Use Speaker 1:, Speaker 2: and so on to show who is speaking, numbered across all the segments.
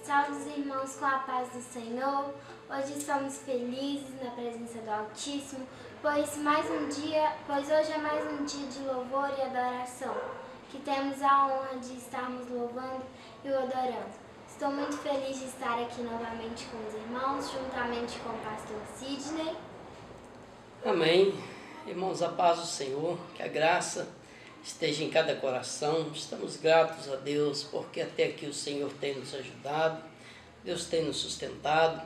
Speaker 1: Salve os irmãos com a paz do Senhor. Hoje estamos felizes na presença do Altíssimo, pois hoje é mais um dia de louvor e adoração, que temos a honra de estarmos louvando e o adorando. Estou muito feliz de estar aqui novamente com os irmãos, juntamente com o pastor Sidney.
Speaker 2: Amém. Irmãos, a paz do Senhor, que a graça esteja em cada coração. Estamos gratos a Deus porque até aqui o Senhor tem nos ajudado, Deus tem nos sustentado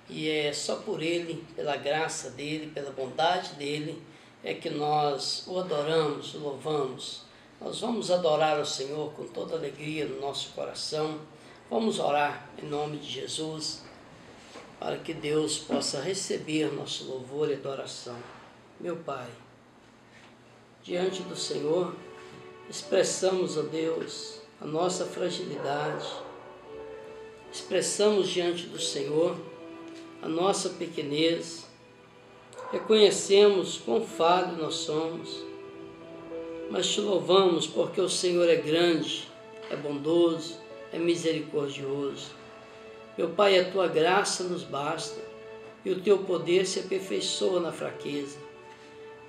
Speaker 2: e é só por Ele, pela graça dEle, pela bondade dEle, é que nós o adoramos, o louvamos. Nós vamos adorar o Senhor com toda alegria no nosso coração. Vamos orar em nome de Jesus para que Deus possa receber nosso louvor e adoração. Meu Pai, diante do Senhor, expressamos a Deus a nossa fragilidade, expressamos diante do Senhor a nossa pequenez, reconhecemos quão falho nós somos, mas te louvamos porque o Senhor é grande, é bondoso, é misericordioso. Meu Pai, a tua graça nos basta e o teu poder se aperfeiçoa na fraqueza.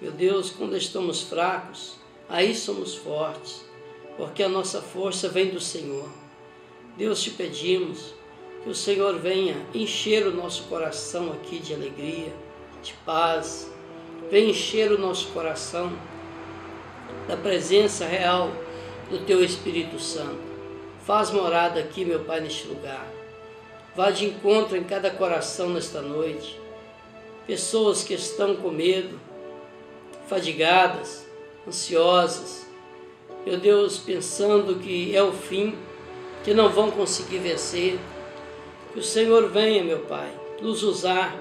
Speaker 2: Meu Deus, quando estamos fracos, aí somos fortes, porque a nossa força vem do Senhor. Deus, te pedimos que o Senhor venha encher o nosso coração aqui de alegria, de paz. Venha encher o nosso coração da presença real do teu Espírito Santo. Faz morada aqui, meu Pai, neste lugar. Vá de encontro em cada coração nesta noite. Pessoas que estão com medo, fadigadas, ansiosas, meu Deus, pensando que é o fim, que não vão conseguir vencer. Que o Senhor venha, meu Pai, nos usar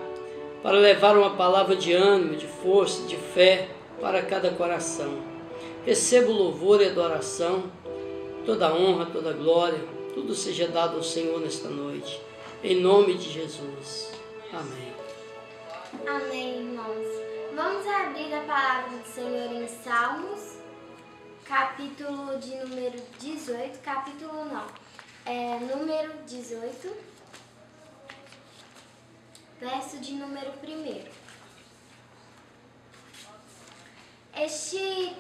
Speaker 2: para levar uma palavra de ânimo, de força, de fé para cada coração. Receba o louvor e adoração, toda a honra, toda a glória, tudo seja dado ao Senhor nesta noite. Em nome de Jesus. Amém.
Speaker 1: Amém, irmãos. Vamos abrir a palavra do Senhor em Salmos, capítulo de número 18, número 18, verso de número 1. Esse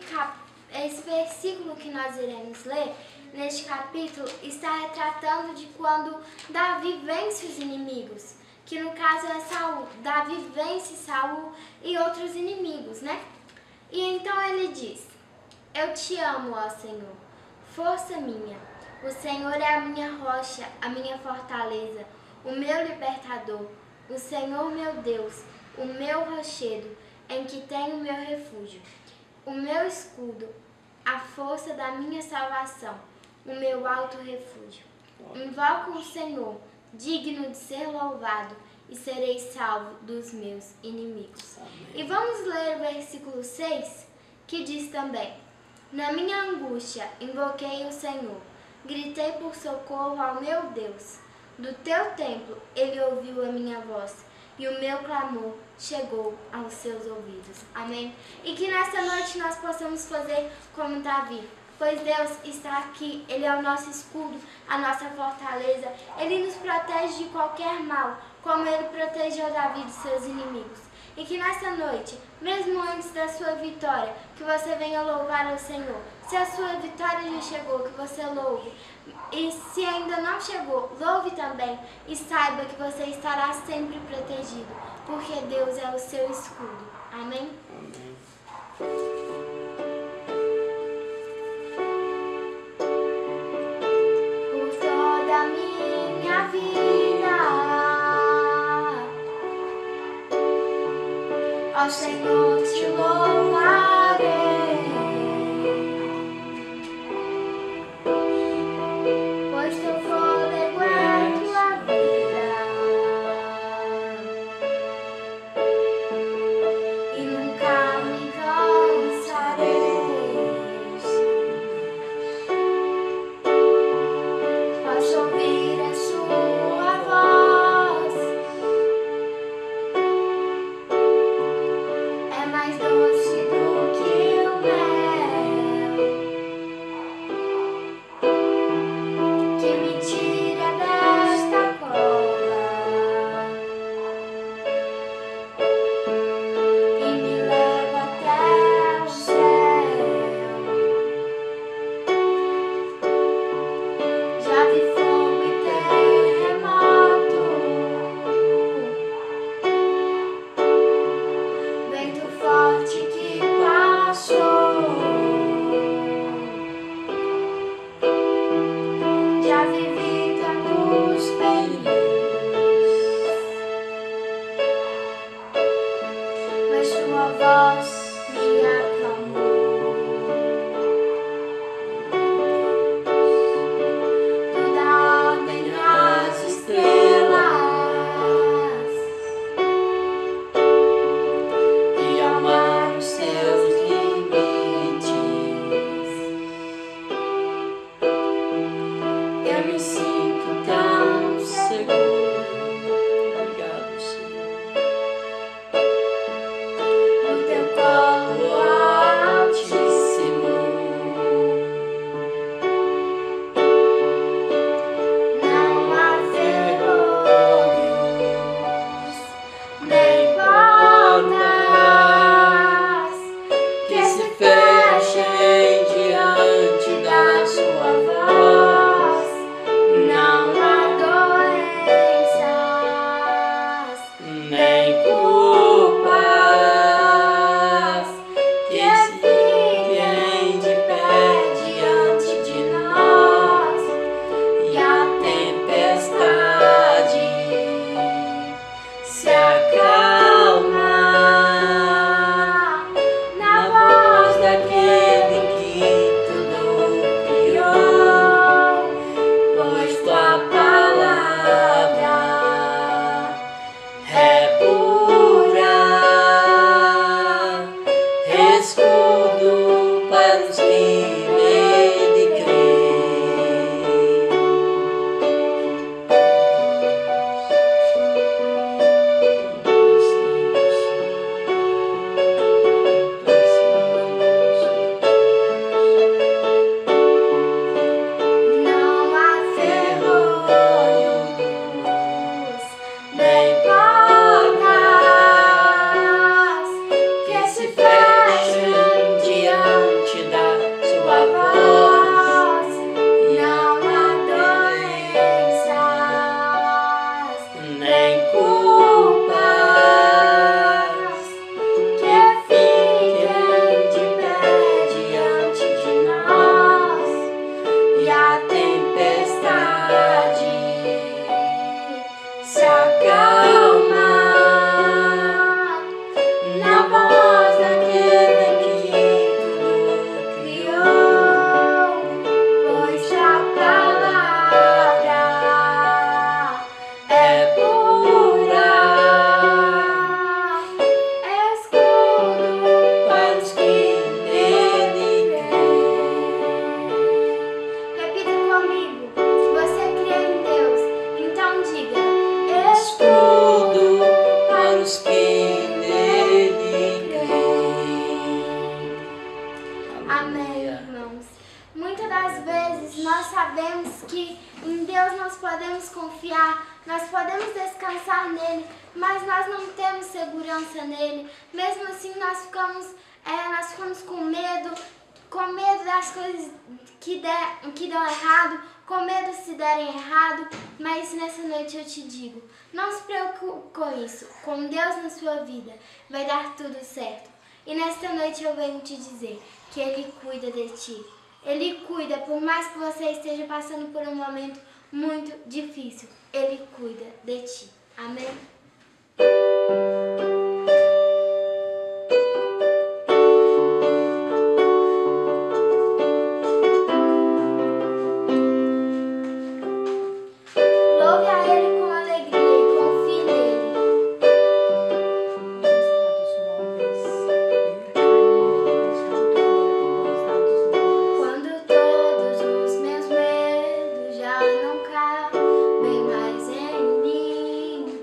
Speaker 1: versículo que nós iremos ler, neste capítulo, está retratando de quando Davi vence os inimigos, que no caso é Saul. Davi vence Saul e outros inimigos, né? E então ele diz: eu te amo, ó Senhor, força minha. O Senhor é a minha rocha, a minha fortaleza, o meu libertador. O Senhor meu Deus, o meu rochedo, em que tenho meu refúgio. O meu escudo, a força da minha salvação, o meu alto refúgio. Invoco o Senhor, digno de ser louvado, e serei salvo dos meus inimigos. Amém. E vamos ler o versículo 6, que diz também: na minha angústia invoquei o Senhor, gritei por socorro ao meu Deus. Do teu templo ele ouviu a minha voz, e o meu clamor chegou aos seus ouvidos. Amém? E que nessa noite nós possamos fazer como Davi, pois Deus está aqui, Ele é o nosso escudo, a nossa fortaleza. Ele nos protege de qualquer mal, como Ele protegeu Davi de seus inimigos. E que nessa noite, mesmo antes da sua vitória, que você venha louvar ao Senhor. Se a sua vitória já chegou, que você louve. E se ainda não chegou, louve também. E saiba que você estará sempre protegido, porque Deus é o seu escudo. Amém?
Speaker 2: Amém.
Speaker 1: Por toda a minha vida, ó Senhor, te louvarei. Pois teu fôlego é tua vida, e nunca me cansarei. Posso ouvir a sua voz, é mais doce do
Speaker 2: sinto tão seguro. Obrigado, Senhor.
Speaker 1: No teu colo altíssimo, não há ferrolhos, nem portas que se fechem diante da sua voz. Não há doenças, nem culpas que fiquem de pé diante de nós. E a tempestade se acalma na voz daquele que tudo criou, pois tua palavra é pura, escudo para os que nele creem. Não há ferrolhos, nem portas que se fechem diante da sua voz. Não há doenças, nem culpas que fiquem de pé diante de nós. E a tempestade se acalma na voz daquele que tudo criou, pois a palavra é pura, escudo para os que nele creem. Repita comigo. Você crê em Deus, então diga: escudo para os que nele creem. Amém, irmãos. Muitas das vezes nós sabemos que em Deus nós podemos confiar, nós podemos descansar nele, mas nós não temos segurança nele. Mesmo assim nós ficamos com medo das coisas que dão errado, com medo se derem errado. Mas nessa noite eu te digo, não se preocupe com isso. Com Deus na sua vida vai dar tudo certo. E nesta noite eu venho te dizer que Ele cuida de ti. Ele cuida, por mais que você esteja passando por um momento muito difícil, Ele cuida de ti. Amém? Louve a Ele com alegria e confie nele. Quando todos os meus medos já não cabem mais em mim,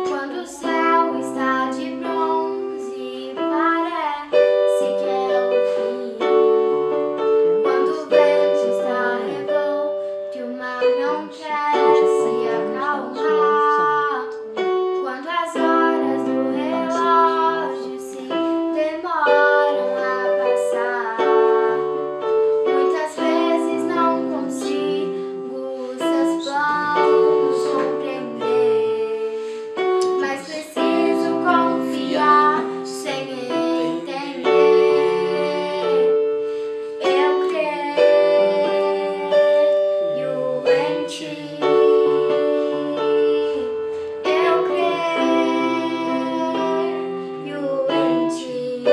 Speaker 1: quando o céu está de bronze e parece que é o fim, quando o vento está revolto e o mar não quer se acalmar, quando as horas do relógio se demoram a passar, muitas vezes não consigo seus planos compreender, mas preciso confiar sem entender. Eu creio em ti. Eu creio em ti.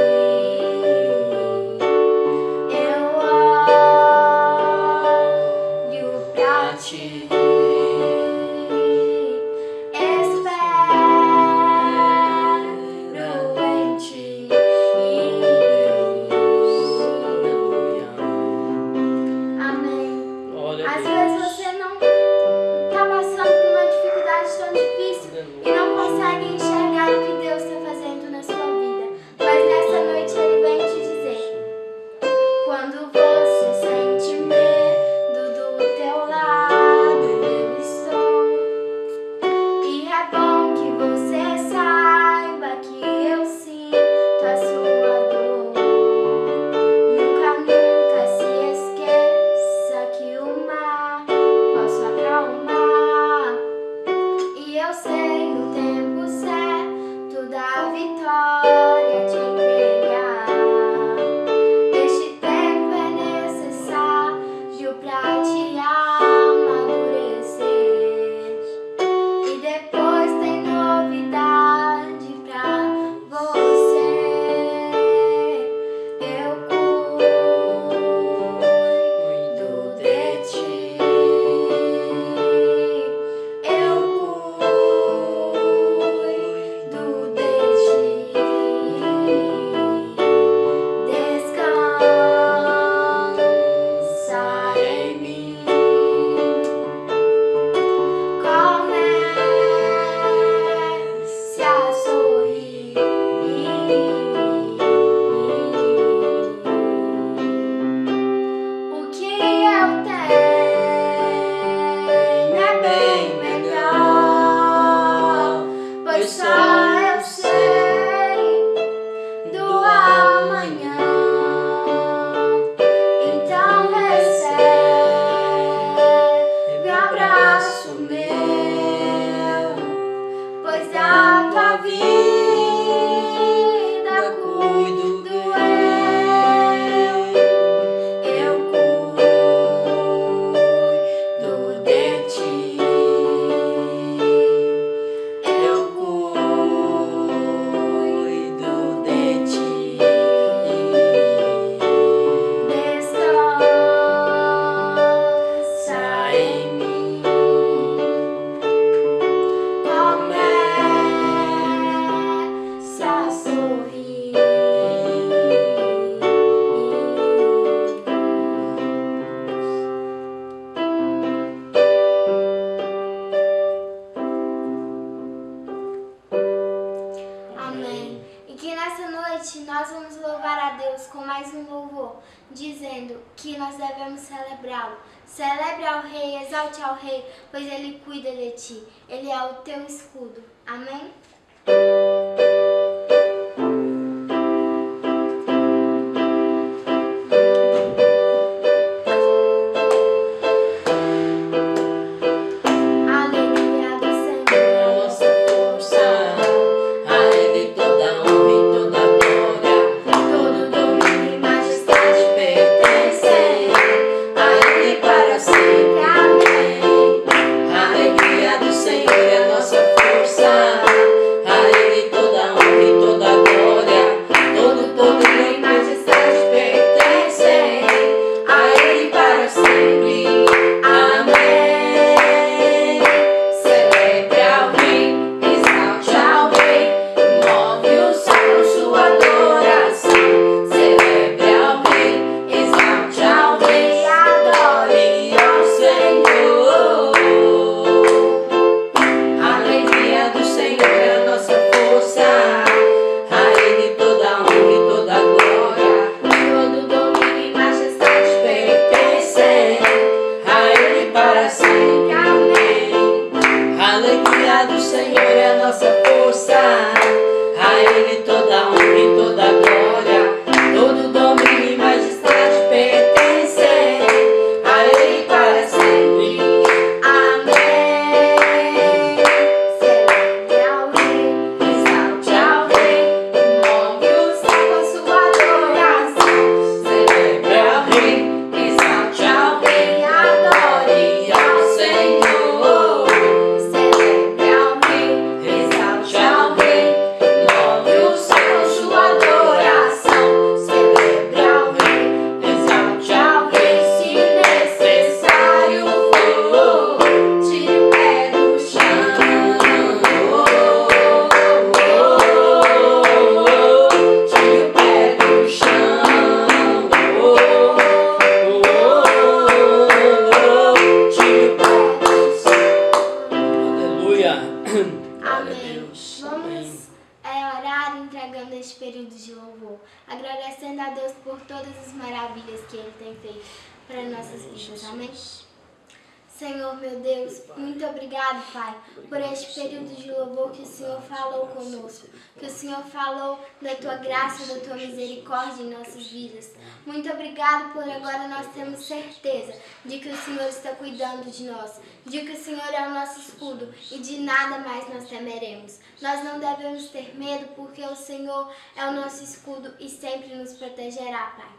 Speaker 1: Eu olho pra ti. Espero em ti. Amém.
Speaker 2: Glória a
Speaker 1: Às
Speaker 2: Deus.
Speaker 1: vezes você não que nós devemos celebrá-lo. Celebre ao Rei, exalte ao Rei, pois Ele cuida de ti. Ele é o teu escudo. Amém? Agradecendo a Deus por todas as maravilhas que Ele tem feito para nossas vidas. Amém? Senhor, meu Deus, muito obrigado, Pai, por este período de louvor que o Senhor falou conosco, que o Senhor falou da Tua graça, da Tua misericórdia em nossas vidas. Muito obrigado por agora nós temos certeza de que o Senhor está cuidando de nós, de que o Senhor é o nosso escudo e de nada mais nós temeremos. Nós não devemos ter medo porque o Senhor é o nosso escudo e sempre nos protegerá, Pai.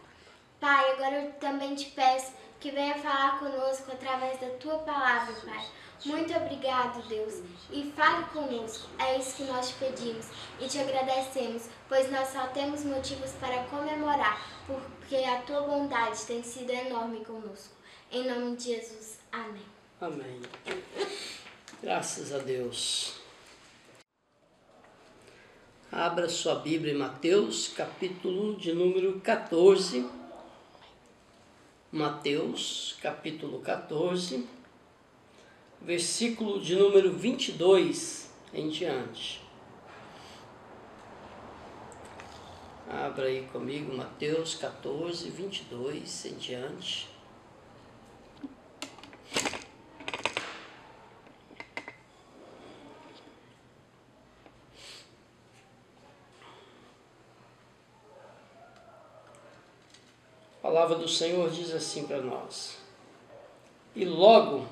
Speaker 1: Pai, agora eu também te peço que venha falar conosco através da Tua palavra, Pai. Muito obrigado, Deus, e fale conosco. É isso que nós te pedimos e te agradecemos, pois nós só temos motivos para comemorar, porque a Tua bondade tem sido enorme conosco. Em nome de Jesus. Amém.
Speaker 2: Amém. Graças a Deus. Abra sua Bíblia em Mateus, capítulo de número 14. Mateus, capítulo 14, versículo de número 22 em diante. Abra aí comigo, Mateus 14, 22 em diante. A palavra do Senhor diz assim para nós: E logo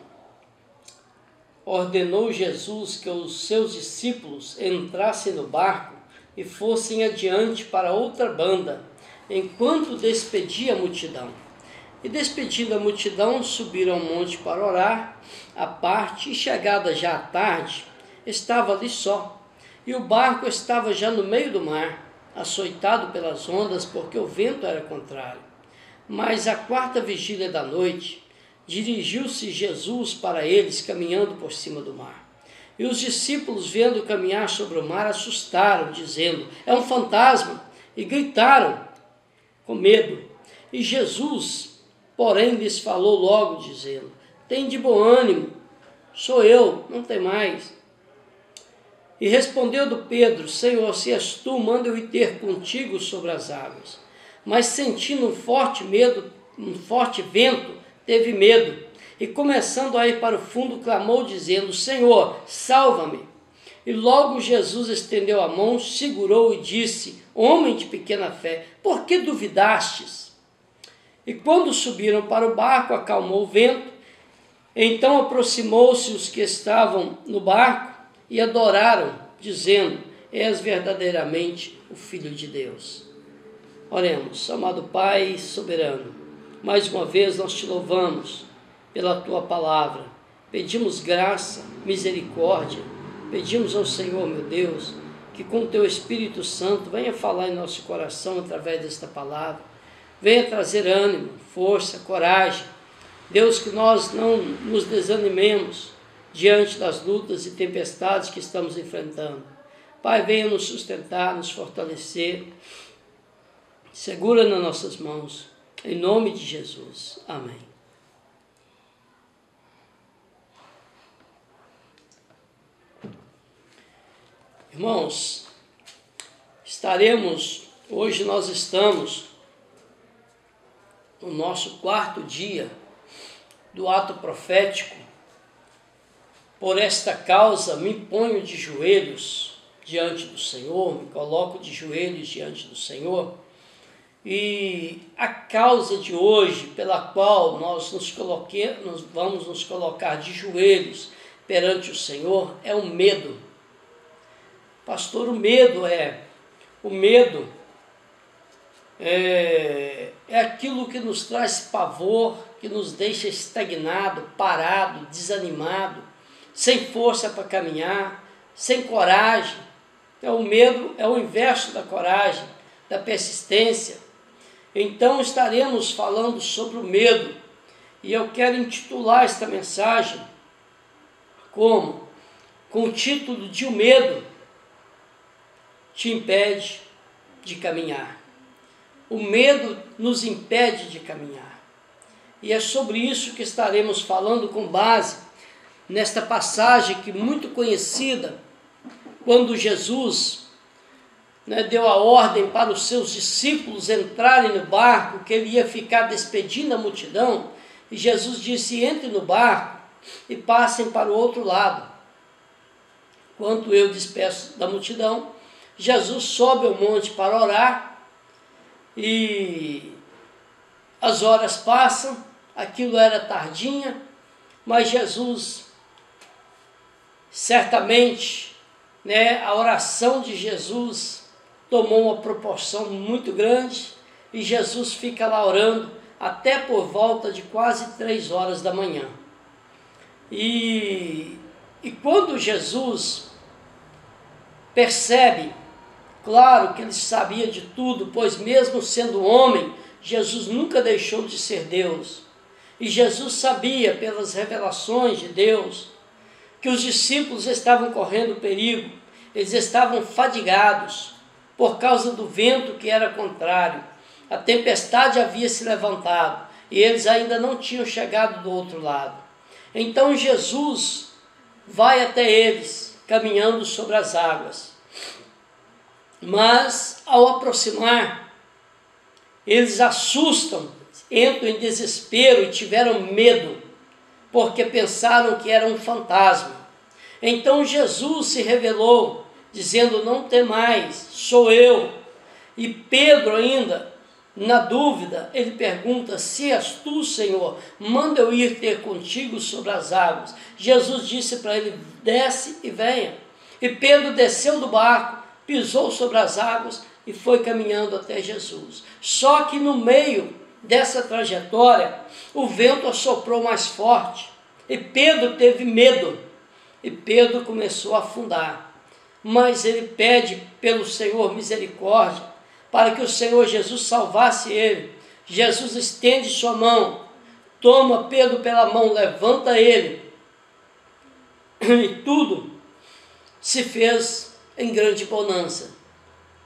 Speaker 2: ordenou Jesus que os seus discípulos entrassem no barco e fossem adiante para outra banda, enquanto despedia a multidão. E despedindo a multidão, subiram ao monte para orar à parte, e chegada já a tarde, estava ali só, e o barco estava já no meio do mar, açoitado pelas ondas, porque o vento era contrário. Mas à quarta vigília da noite, dirigiu-se Jesus para eles, caminhando por cima do mar. E os discípulos, vendo caminhar sobre o mar, assustaram, dizendo: é um fantasma, e gritaram com medo. E Jesus, porém, lhes falou logo, dizendo: tende bom ânimo, sou eu, não temais. E respondeu Pedro: Senhor, se és tu, manda eu ir ter contigo sobre as águas. Mas sentindo um forte medo, um forte vento, teve medo e, começando a ir para o fundo, clamou dizendo: Senhor, salva-me. E logo Jesus estendeu a mão, segurou e disse: Homem de pequena fé, por que duvidastes? E quando subiram para o barco, acalmou o vento. Então aproximou-se os que estavam no barco e adoraram, dizendo: És verdadeiramente o Filho de Deus. Oremos. Amado Pai soberano, mais uma vez nós te louvamos pela tua palavra. Pedimos graça, misericórdia. Pedimos ao Senhor, meu Deus, que com o teu Espírito Santo venha falar em nosso coração através desta palavra. Venha trazer ânimo, força, coragem. Deus, que nós não nos desanimemos diante das lutas e tempestades que estamos enfrentando. Pai, venha nos sustentar, nos fortalecer. Segura nas nossas mãos. Em nome de Jesus. Amém. Irmãos, hoje nós estamos no nosso 4º dia do ato profético. Por esta causa me ponho de joelhos diante do Senhor, me coloco de joelhos diante do Senhor. E a causa de hoje pela qual nós vamos nos colocar de joelhos perante o Senhor é o medo. Pastor, o medo é aquilo que nos traz pavor, que nos deixa estagnado, parado, desanimado, sem força para caminhar, sem coragem. O medo é o inverso da coragem, da persistência. Então estaremos falando sobre o medo, e eu quero intitular esta mensagem com o título de: O medo te impede de caminhar. O medo nos impede de caminhar. E é sobre isso que estaremos falando com base nesta passagem que muito conhecida, quando Jesus deu a ordem para os seus discípulos entrarem no barco, que ele ia ficar despedindo a multidão, e Jesus disse: Entre no barco e passem para o outro lado. Enquanto eu despeço da multidão, Jesus sobe ao monte para orar, e as horas passam, aquilo era tardinha, mas Jesus, certamente, a oração de Jesus tomou uma proporção muito grande, e Jesus fica lá orando até por volta de quase 3 horas da manhã. E quando Jesus percebe, claro que ele sabia de tudo, pois mesmo sendo homem, Jesus nunca deixou de ser Deus. E Jesus sabia, pelas revelações de Deus, que os discípulos estavam correndo perigo, eles estavam fadigados por causa do vento que era contrário. A tempestade havia se levantado e eles ainda não tinham chegado do outro lado. Então Jesus vai até eles, caminhando sobre as águas. Mas, ao aproximar, eles assustam, entram em desespero e tiveram medo, porque pensaram que era um fantasma. Então Jesus se revelou, dizendo: Não temais, sou eu. E Pedro ainda, na dúvida, ele pergunta: Se és tu, Senhor, manda eu ir ter contigo sobre as águas. Jesus disse para ele: Desce e venha. E Pedro desceu do barco, pisou sobre as águas e foi caminhando até Jesus. Só que no meio dessa trajetória, o vento assoprou mais forte e Pedro teve medo e Pedro começou a afundar. Mas ele pede pelo Senhor misericórdia para que o Senhor Jesus salvasse ele. Jesus estende sua mão, toma Pedro pela mão, levanta ele, e tudo se fez em grande bonança.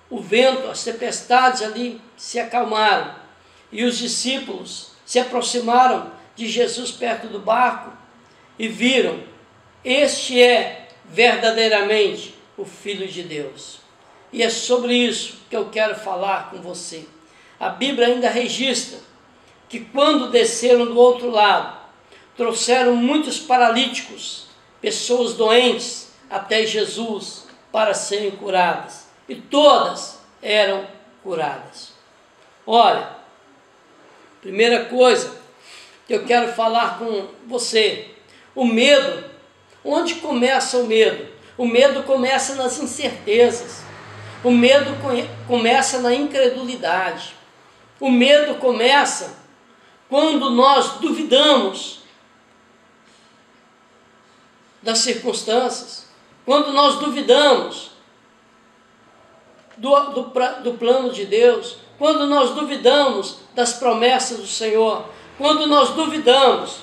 Speaker 2: O vento, as tempestades ali se acalmaram, e os discípulos se aproximaram de Jesus perto do barco e viram: Este é verdadeiramente o Filho de Deus. E é sobre isso que eu quero falar com você. A Bíblia ainda registra que quando desceram do outro lado, trouxeram muitos paralíticos, pessoas doentes, até Jesus para serem curadas. E todas eram curadas. Olha, primeira coisa que eu quero falar com você, o medo. Onde começa o medo? O medo começa nas incertezas. O medo começa na incredulidade. O medo começa quando nós duvidamos das circunstâncias, quando nós duvidamos do plano de Deus, quando nós duvidamos das promessas do Senhor, quando nós duvidamos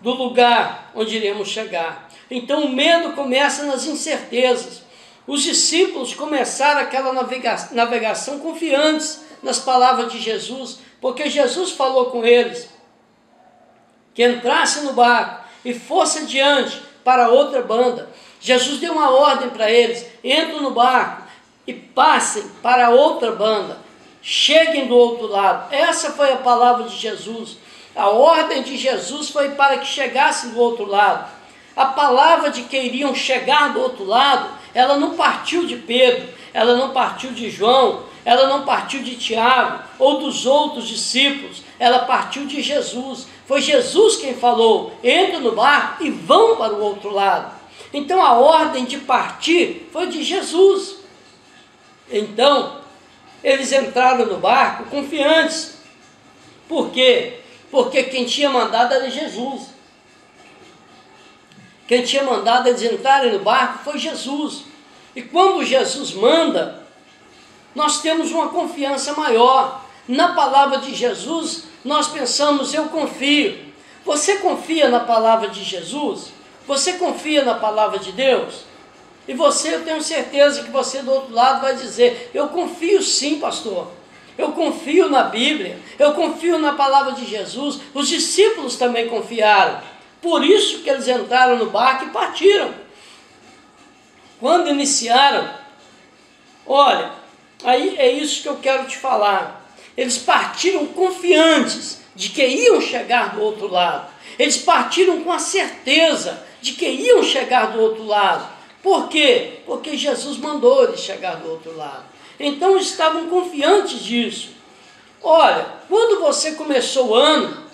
Speaker 2: do lugar onde iremos chegar. Então o medo começa nas incertezas. Os discípulos começaram aquela navegação confiantes nas palavras de Jesus, porque Jesus falou com eles que entrasse no barco e fosse adiante para outra banda. Jesus deu uma ordem para eles: entrem no barco e passem para outra banda, cheguem do outro lado. Essa foi a palavra de Jesus. A ordem de Jesus foi para que chegassem do outro lado. A palavra de que iriam chegar do outro lado, ela não partiu de Pedro, ela não partiu de João, ela não partiu de Tiago ou dos outros discípulos, ela partiu de Jesus. Foi Jesus quem falou: entrem no barco e vão para o outro lado. Então a ordem de partir foi de Jesus. Então eles entraram no barco confiantes. Por quê? Porque quem tinha mandado era Jesus. Quem tinha mandado eles entrarem no barco foi Jesus. E quando Jesus manda, nós temos uma confiança maior. Na palavra de Jesus, nós pensamos: eu confio. Você confia na palavra de Jesus? Você confia na palavra de Deus? E você, eu tenho certeza que você do outro lado vai dizer: eu confio sim, pastor. Eu confio na Bíblia, eu confio na palavra de Jesus. Os discípulos também confiaram. Por isso que eles entraram no barco e partiram. Quando iniciaram, olha, aí é isso que eu quero te falar. Eles partiram confiantes de que iam chegar do outro lado. Eles partiram com a certeza de que iam chegar do outro lado. Por quê? Porque Jesus mandou eles chegar do outro lado. Então eles estavam confiantes disso. Olha, quando você começou o ano,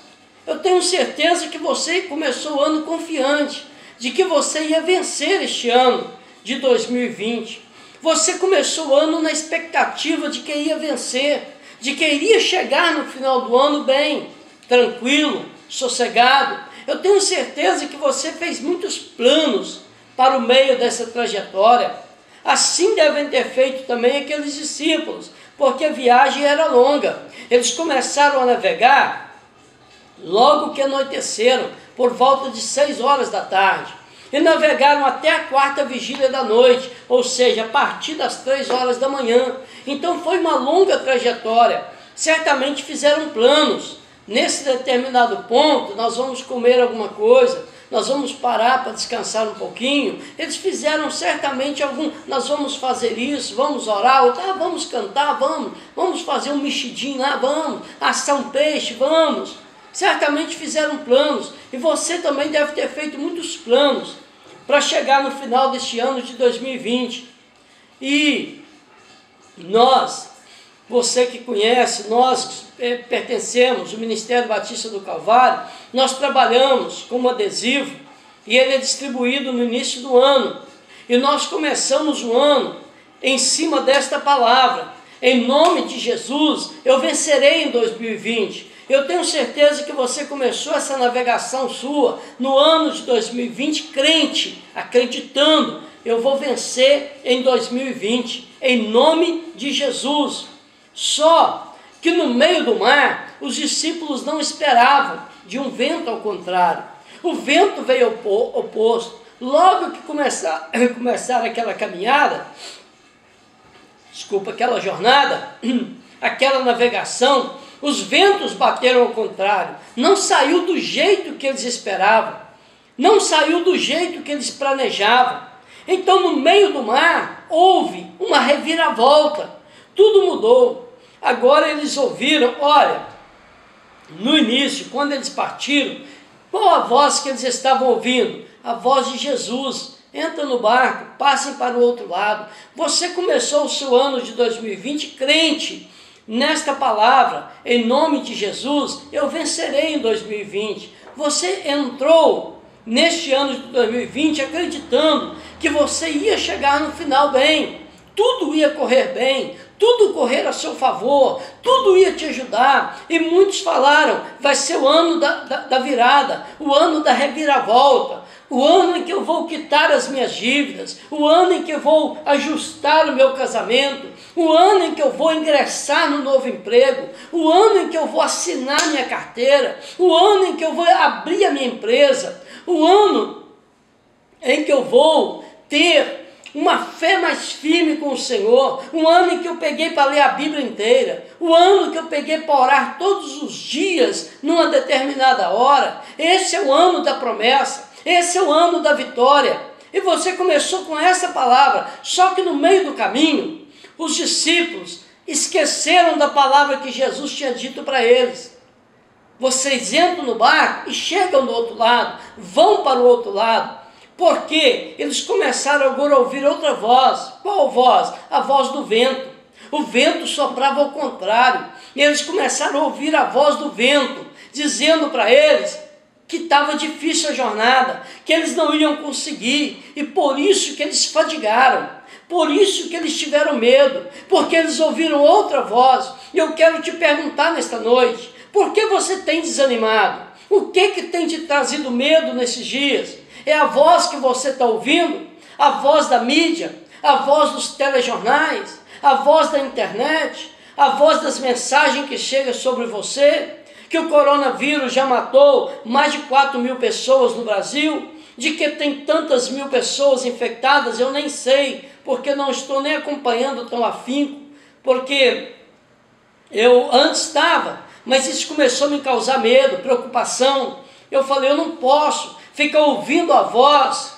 Speaker 2: eu tenho certeza que você começou o ano confiante de que você ia vencer este ano de 2020. Você começou o ano na expectativa de que ia vencer, de que iria chegar no final do ano bem, tranquilo, sossegado. Eu tenho certeza que você fez muitos planos para o meio dessa trajetória. Assim devem ter feito também aqueles discípulos, porque a viagem era longa. Eles começaram a navegar logo que anoiteceram, por volta de 6 horas da tarde, e navegaram até a 4ª vigília da noite, ou seja, a partir das 3 horas da manhã. Então foi uma longa trajetória. Certamente fizeram planos. Nesse determinado ponto, nós vamos comer alguma coisa, nós vamos parar para descansar um pouquinho. Eles fizeram certamente nós vamos fazer isso, vamos orar, vamos cantar, vamos fazer um mexidinho lá, vamos assar um peixe, vamos. Certamente fizeram planos, e você também deve ter feito muitos planos para chegar no final deste ano de 2020. E nós, você que conhece, nós pertencemos ao Ministério Batista do Calvário, nós trabalhamos com um adesivo, e ele é distribuído no início do ano. E nós começamos o ano em cima desta palavra: em nome de Jesus, eu vencerei em 2020. Eu tenho certeza que você começou essa navegação sua no ano de 2020 crente, acreditando: eu vou vencer em 2020, em nome de Jesus. Só que no meio do mar, os discípulos não esperavam de um vento ao contrário. O vento veio oposto. Logo que começaram aquela caminhada, aquela jornada, aquela navegação, os ventos bateram ao contrário. Não saiu do jeito que eles esperavam. Não saiu do jeito que eles planejavam. Então, no meio do mar, houve uma reviravolta. Tudo mudou. Agora eles ouviram: olha, no início, quando eles partiram, qual a voz que eles estavam ouvindo? A voz de Jesus. Entra no barco, passem para o outro lado. Você começou o seu ano de 2020 crente nesta palavra, em nome de Jesus, eu vencerei em 2020. Você entrou neste ano de 2020 acreditando que você ia chegar no final bem, tudo ia correr bem, tudo correr a seu favor, tudo ia te ajudar. E muitos falaram, vai ser o ano da virada, o ano da reviravolta, o ano em que eu vou quitar as minhas dívidas, o ano em que eu vou ajustar o meu casamento, o ano em que eu vou ingressar no novo emprego, o ano em que eu vou assinar minha carteira, o ano em que eu vou abrir a minha empresa, o ano em que eu vou ter uma fé mais firme com o Senhor, um ano em que eu peguei para ler a Bíblia inteira, o ano que eu peguei para orar todos os dias, numa determinada hora. Esse é o ano da promessa, esse é o ano da vitória. E você começou com essa palavra, só que no meio do caminho, os discípulos esqueceram da palavra que Jesus tinha dito para eles. Vocês entram no barco e chegam do outro lado, vão para o outro lado. Porque eles começaram agora a ouvir outra voz. Qual voz? A voz do vento. O vento soprava ao contrário. E eles começaram a ouvir a voz do vento, dizendo para eles que estava difícil a jornada, que eles não iam conseguir. E por isso que eles fadigaram. Por isso que eles tiveram medo. Porque eles ouviram outra voz. E eu quero te perguntar nesta noite, por que você tem desanimado? O que tem te trazido medo nesses dias? É a voz que você está ouvindo? A voz da mídia? A voz dos telejornais? A voz da internet? A voz das mensagens que chegam sobre você? Que o coronavírus já matou mais de 4.000 pessoas no Brasil? De que tem tantas mil pessoas infectadas? Eu nem sei, porque não estou nem acompanhando tão afinco, porque eu antes estava, mas isso começou a me causar medo, preocupação. Eu falei, eu não posso ficar ouvindo a voz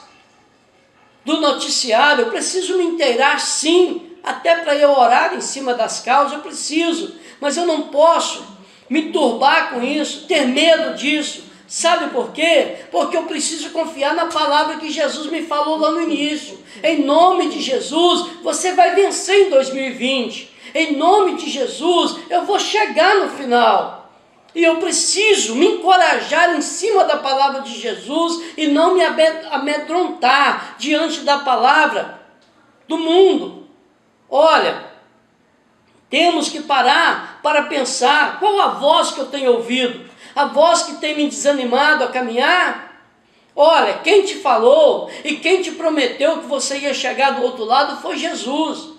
Speaker 2: do noticiário, eu preciso me inteirar sim, até para eu orar em cima das causas, eu preciso, mas eu não posso me turbar com isso, ter medo disso. Sabe por quê? Porque eu preciso confiar na palavra que Jesus me falou lá no início. Em nome de Jesus, você vai vencer em 2020. Em nome de Jesus, eu vou chegar no final. E eu preciso me encorajar em cima da palavra de Jesus e não me amedrontar diante da palavra do mundo. Olha, temos que parar para pensar qual a voz que eu tenho ouvido, a voz que tem me desanimado a caminhar. Olha, quem te falou e quem te prometeu que você ia chegar do outro lado foi Jesus.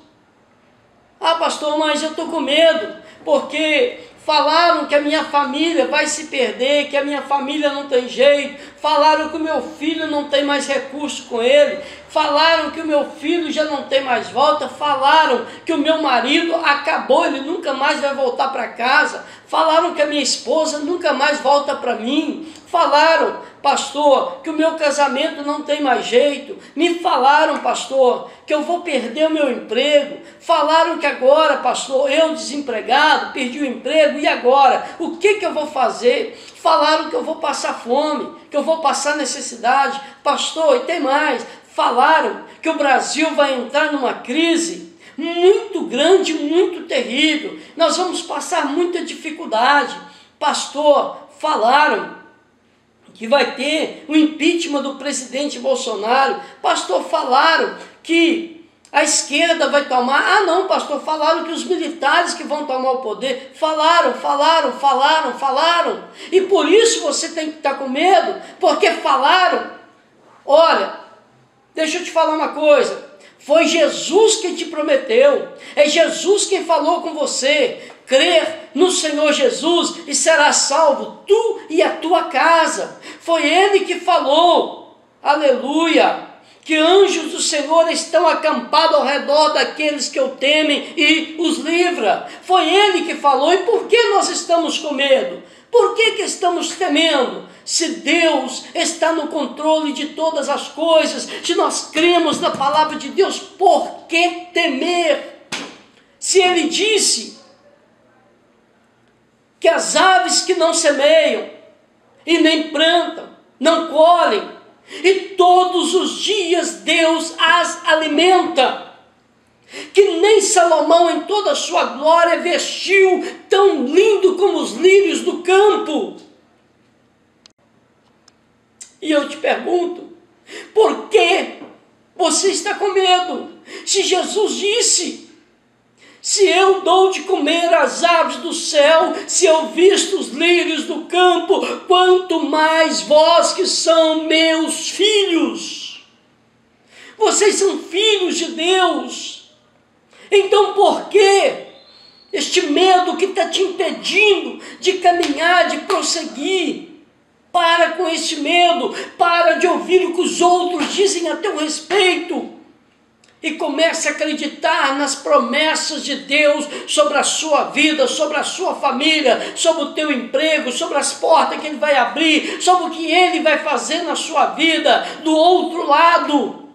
Speaker 2: Ah, pastor, mas eu estou com medo, porque falaram que a minha família vai se perder, que a minha família não tem jeito. Falaram que o meu filho não tem mais recurso com ele. Falaram que o meu filho já não tem mais volta. Falaram que o meu marido acabou, ele nunca mais vai voltar para casa. Falaram que a minha esposa nunca mais volta para mim. Falaram, pastor, que o meu casamento não tem mais jeito. Me falaram, pastor, que eu vou perder o meu emprego. Falaram que agora, pastor, eu desempregado, perdi o emprego, e agora? O que eu vou fazer? Falaram que eu vou passar fome, que eu vou passar necessidade. Pastor, e tem mais, falaram que o Brasil vai entrar numa crise muito grande, muito terrível. Nós vamos passar muita dificuldade. Pastor, falaram que vai ter o impeachment do presidente Bolsonaro. Pastor, falaram que a esquerda vai tomar. Ah, não, pastor, falaram que os militares que vão tomar o poder. Falaram. E por isso você tem que estar com medo, porque falaram. Olha, deixa eu te falar uma coisa. Foi Jesus quem te prometeu. É Jesus quem falou com você. Crer no Senhor Jesus e serás salvo, tu e a tua casa. Foi Ele que falou, aleluia, que anjos do Senhor estão acampados ao redor daqueles que o temem e os livra. Foi Ele que falou. E por que nós estamos com medo? Por que estamos temendo? Se Deus está no controle de todas as coisas, se nós cremos na palavra de Deus, por que temer? Se Ele disse que as aves que não semeiam e nem plantam, não colhem, e todos os dias Deus as alimenta, que nem Salomão em toda a sua glória vestiu tão lindo como os lírios do campo. E eu te pergunto, por que você está com medo? Se Jesus disse, se eu dou de comer às aves do céu, se eu visto os lírios do campo, quanto mais vós que são meus filhos. Vocês são filhos de Deus. Então por que este medo que está te impedindo de caminhar, de prosseguir? Para com este medo, para de ouvir o que os outros dizem a teu respeito e comece a acreditar nas promessas de Deus sobre a sua vida, sobre a sua família, sobre o teu emprego, sobre as portas que Ele vai abrir, sobre o que Ele vai fazer na sua vida, do outro lado.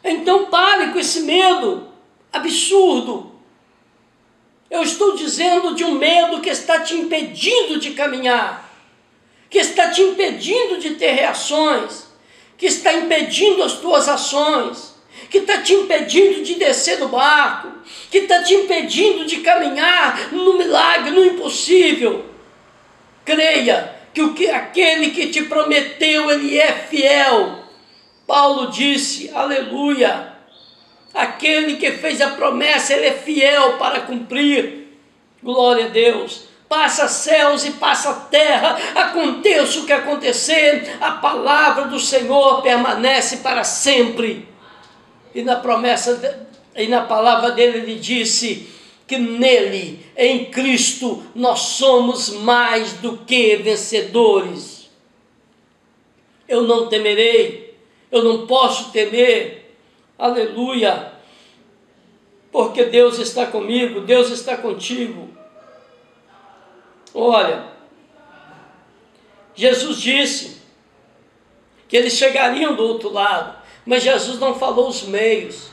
Speaker 2: Então pare com esse medo absurdo. Eu estou dizendo de um medo que está te impedindo de caminhar, que está te impedindo de ter reações, que está impedindo as tuas ações, que está te impedindo de descer do barco, que está te impedindo de caminhar no milagre, no impossível. Creia que aquele que te prometeu, Ele é fiel. Paulo disse, aleluia, aquele que fez a promessa, Ele é fiel para cumprir. Glória a Deus. Passa céus e passa terra, aconteça o que acontecer, a palavra do Senhor permanece para sempre. E na promessa, e na palavra dele, Ele disse que nele, em Cristo, nós somos mais do que vencedores. Eu não temerei, eu não posso temer, aleluia, porque Deus está comigo, Deus está contigo. Olha, Jesus disse que eles chegariam do outro lado, mas Jesus não falou os meios.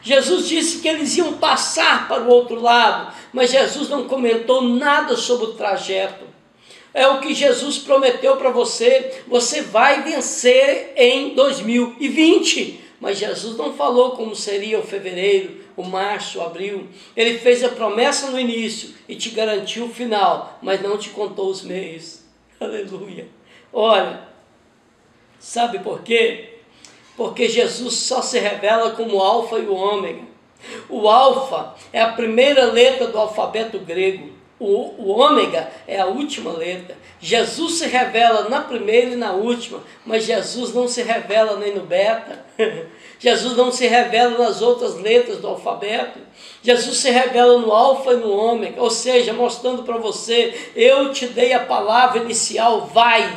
Speaker 2: Jesus disse que eles iam passar para o outro lado, mas Jesus não comentou nada sobre o trajeto. É o que Jesus prometeu para você, você vai vencer em 2020, mas Jesus não falou como seria o fevereiro, o março, o abril. Ele fez a promessa no início e te garantiu o final, mas não te contou os meios. Aleluia. Olha, sabe por quê? Porque Jesus só se revela como o alfa e o ômega. O alfa é a primeira letra do alfabeto grego. O ômega é a última letra. Jesus se revela na primeira e na última, mas Jesus não se revela nem no beta. Jesus não se revela nas outras letras do alfabeto. Jesus se revela no alfa e no ômega, ou seja, mostrando para você, eu te dei a palavra inicial, vai,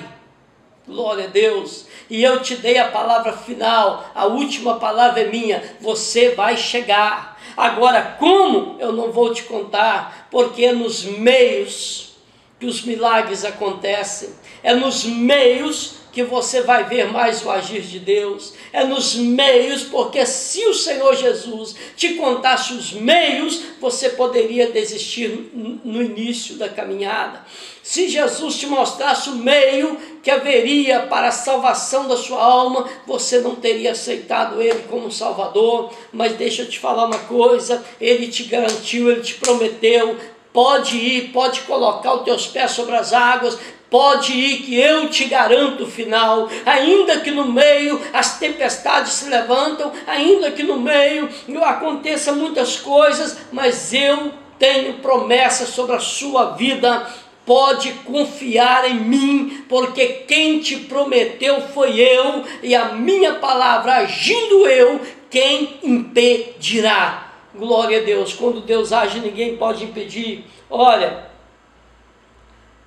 Speaker 2: glória a Deus, e eu te dei a palavra final, a última palavra é minha, você vai chegar. Agora, como? Eu não vou te contar, porque é nos meios que os milagres acontecem, é nos meios que você vai ver mais o agir de Deus, é nos meios, porque se o Senhor Jesus te contasse os meios, você poderia desistir no início da caminhada. Se Jesus te mostrasse o meio que haveria para a salvação da sua alma, você não teria aceitado Ele como Salvador. Mas deixa eu te falar uma coisa, Ele te garantiu, Ele te prometeu, pode ir, pode colocar os teus pés sobre as águas, pode ir que eu te garanto o final, ainda que no meio as tempestades se levantam, ainda que no meio aconteça muitas coisas, mas eu tenho promessa sobre a sua vida. Pode confiar em mim, porque quem te prometeu foi eu, e a minha palavra, agindo eu, quem impedirá? Glória a Deus. Quando Deus age, ninguém pode impedir. Olha,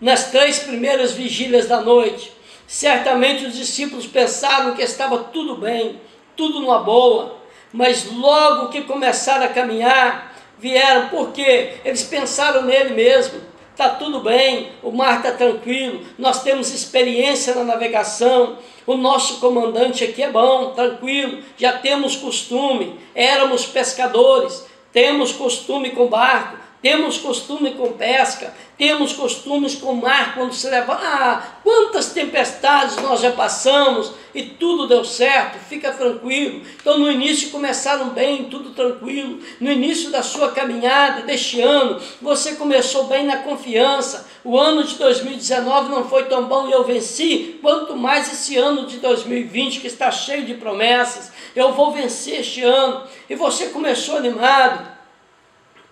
Speaker 2: nas 3 primeiras vigílias da noite, certamente os discípulos pensaram que estava tudo bem, tudo numa boa, mas logo que começaram a caminhar, vieram, porque eles pensaram nele mesmo. Está tudo bem, o mar está tranquilo, nós temos experiência na navegação, o nosso comandante aqui é bom, tranquilo, já temos costume, éramos pescadores, temos costume com barco, temos costume com pesca, temos costumes com mar quando se leva. Quantas tempestades nós já passamos e tudo deu certo, fica tranquilo. Então no início começaram bem, tudo tranquilo. No início da sua caminhada deste ano, você começou bem na confiança. O ano de 2019 não foi tão bom e eu venci, quanto mais esse ano de 2020 que está cheio de promessas. Eu vou vencer este ano. E você começou animado.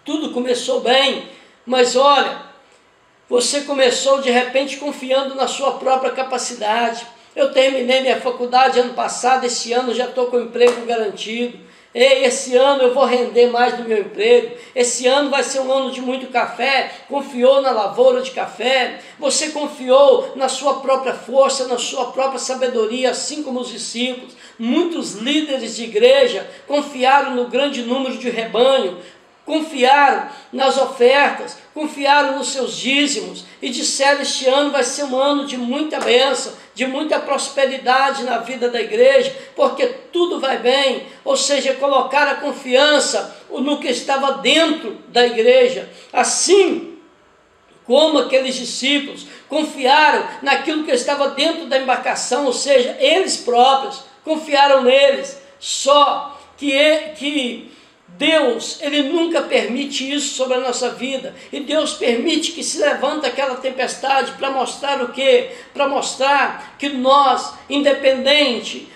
Speaker 2: Tudo começou bem, mas olha, você começou de repente confiando na sua própria capacidade. Eu terminei minha faculdade ano passado, esse ano já estou com emprego garantido. Esse ano eu vou render mais do meu emprego. Esse ano vai ser um ano de muito café. Confiou na lavoura de café. Você confiou na sua própria força, na sua própria sabedoria, assim como os discípulos. Muitos líderes de igreja confiaram no grande número de rebanho, confiaram nas ofertas, confiaram nos seus dízimos e disseram: este ano vai ser um ano de muita bênção, de muita prosperidade na vida da igreja, porque tudo vai bem. Ou seja, colocar a confiança no que estava dentro da igreja, assim como aqueles discípulos confiaram naquilo que estava dentro da embarcação, ou seja, eles próprios confiaram neles. Só que Deus, Ele nunca permite isso sobre a nossa vida. E Deus permite que se levante aquela tempestade para mostrar o quê? Para mostrar que nós, independente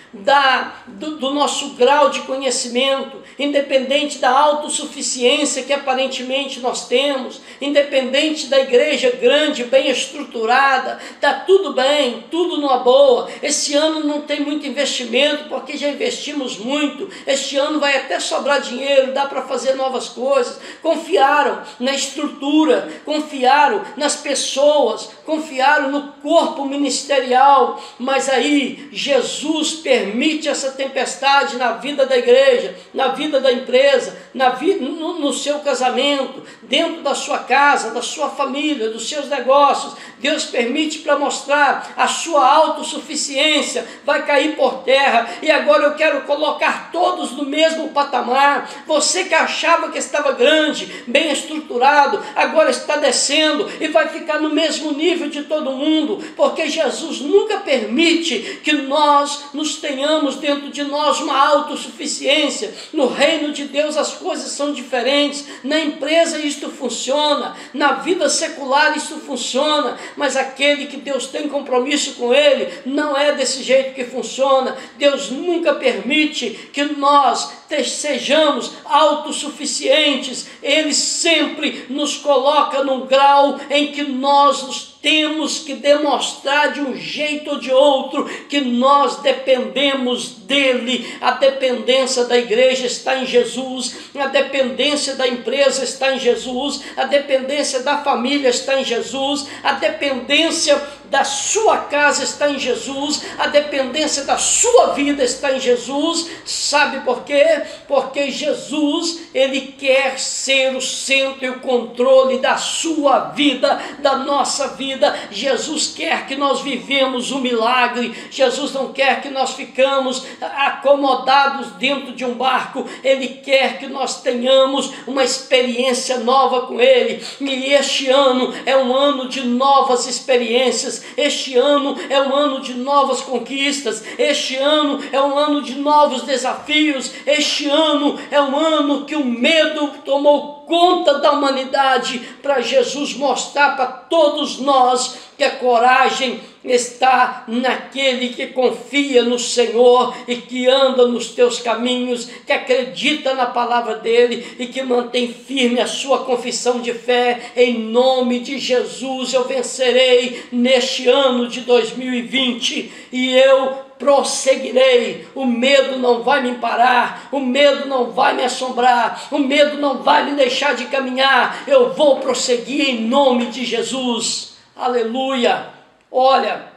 Speaker 2: do nosso grau de conhecimento, independente da autossuficiência que aparentemente nós temos, independente da igreja grande, bem estruturada, está tudo bem, tudo numa boa. Esse ano não tem muito investimento, porque já investimos muito. Este ano vai até sobrar dinheiro, dá para fazer novas coisas. Confiaram na estrutura, confiaram nas pessoas, confiaram no corpo ministerial, mas aí Jesus permite essa tempestade na vida da igreja, na vida da empresa, no seu casamento, dentro da sua casa, da sua família, dos seus negócios. Deus permite para mostrar a sua autossuficiência vai cair por terra. E agora eu quero colocar todos no mesmo patamar. Você que achava que estava grande, bem estruturado, agora está descendo e vai ficar no mesmo nível de todo mundo, porque Jesus nunca permite que nós tenhamos dentro de nós uma autossuficiência. No reino de Deus as coisas são diferentes. Na empresa isto funciona, na vida secular isto funciona, mas aquele que Deus tem compromisso com ele, não é desse jeito que funciona. Deus nunca permite que nós sejamos autossuficientes. Ele sempre nos coloca num grau em que nós temos que demonstrar de um jeito ou de outro que nós dependemos dele. A dependência da igreja está em Jesus, a dependência da empresa está em Jesus, a dependência da família está em Jesus, a dependência da sua casa está em Jesus, a dependência da sua vida está em Jesus. Sabe por quê? Porque Jesus, ele quer ser o centro e o controle da sua vida, da nossa vida. Jesus quer que nós vivemos um milagre. Jesus não quer que nós ficamos acomodados dentro de um barco. Ele quer que nós tenhamos uma experiência nova com ele. E este ano é um ano de novas experiências. Este ano é um ano de novas conquistas. Este ano é um ano de novos desafios. Este ano é um ano que o medo tomou conta da humanidade, para Jesus mostrar para todos nós que a coragem está naquele que confia no Senhor e que anda nos teus caminhos, que acredita na palavra dele e que mantém firme a sua confissão de fé. Em nome de Jesus eu vencerei neste ano de 2020 e eu prosseguirei. O medo não vai me parar, o medo não vai me assombrar, o medo não vai me deixar de caminhar. Eu vou prosseguir em nome de Jesus. Aleluia. Olha,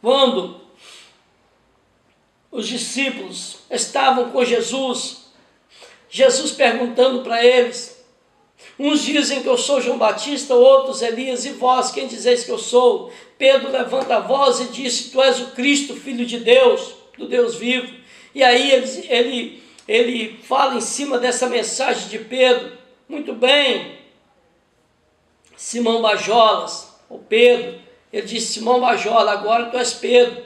Speaker 2: quando os discípulos estavam com Jesus, Jesus perguntando para eles, uns dizem que eu sou João Batista, outros Elias, e vós quem dizeis que eu sou? Pedro levanta a voz e disse, tu és o Cristo, Filho de Deus, do Deus vivo. E aí ele ele fala em cima dessa mensagem de Pedro. Muito bem, Simão Bajolas, ou Pedro, ele disse: Simão Bajola, agora tu és Pedro.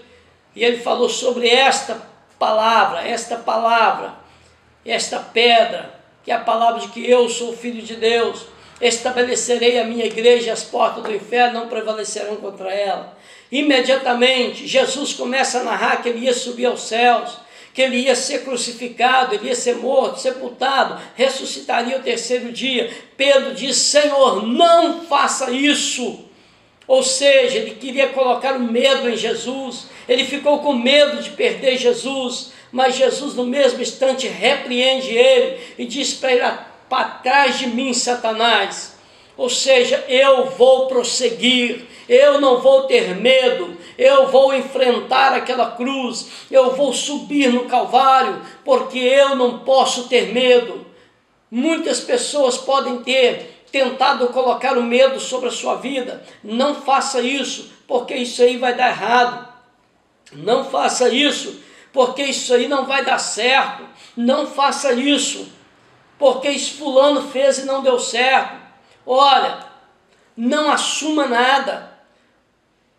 Speaker 2: E ele falou sobre esta palavra, esta pedra, que é a palavra de que eu sou filho de Deus. Estabelecerei a minha igreja e as portas do inferno não prevalecerão contra ela. Imediatamente, Jesus começa a narrar que ele ia subir aos céus, que ele ia ser crucificado, ele ia ser morto, sepultado, ressuscitaria o terceiro dia. Pedro diz: Senhor, não faça isso. Ou seja, ele queria colocar o medo em Jesus, ele ficou com medo de perder Jesus, mas Jesus no mesmo instante repreende ele e diz para ele: para trás de mim, Satanás. Ou seja, eu vou prosseguir, eu não vou ter medo, eu vou enfrentar aquela cruz, eu vou subir no Calvário, porque eu não posso ter medo. Muitas pessoas podem ter tentado colocar o medo sobre a sua vida. Não faça isso, porque isso aí vai dar errado. Não faça isso, porque isso aí não vai dar certo. Não faça isso, porque esse fulano fez e não deu certo. Olha, não assuma nada.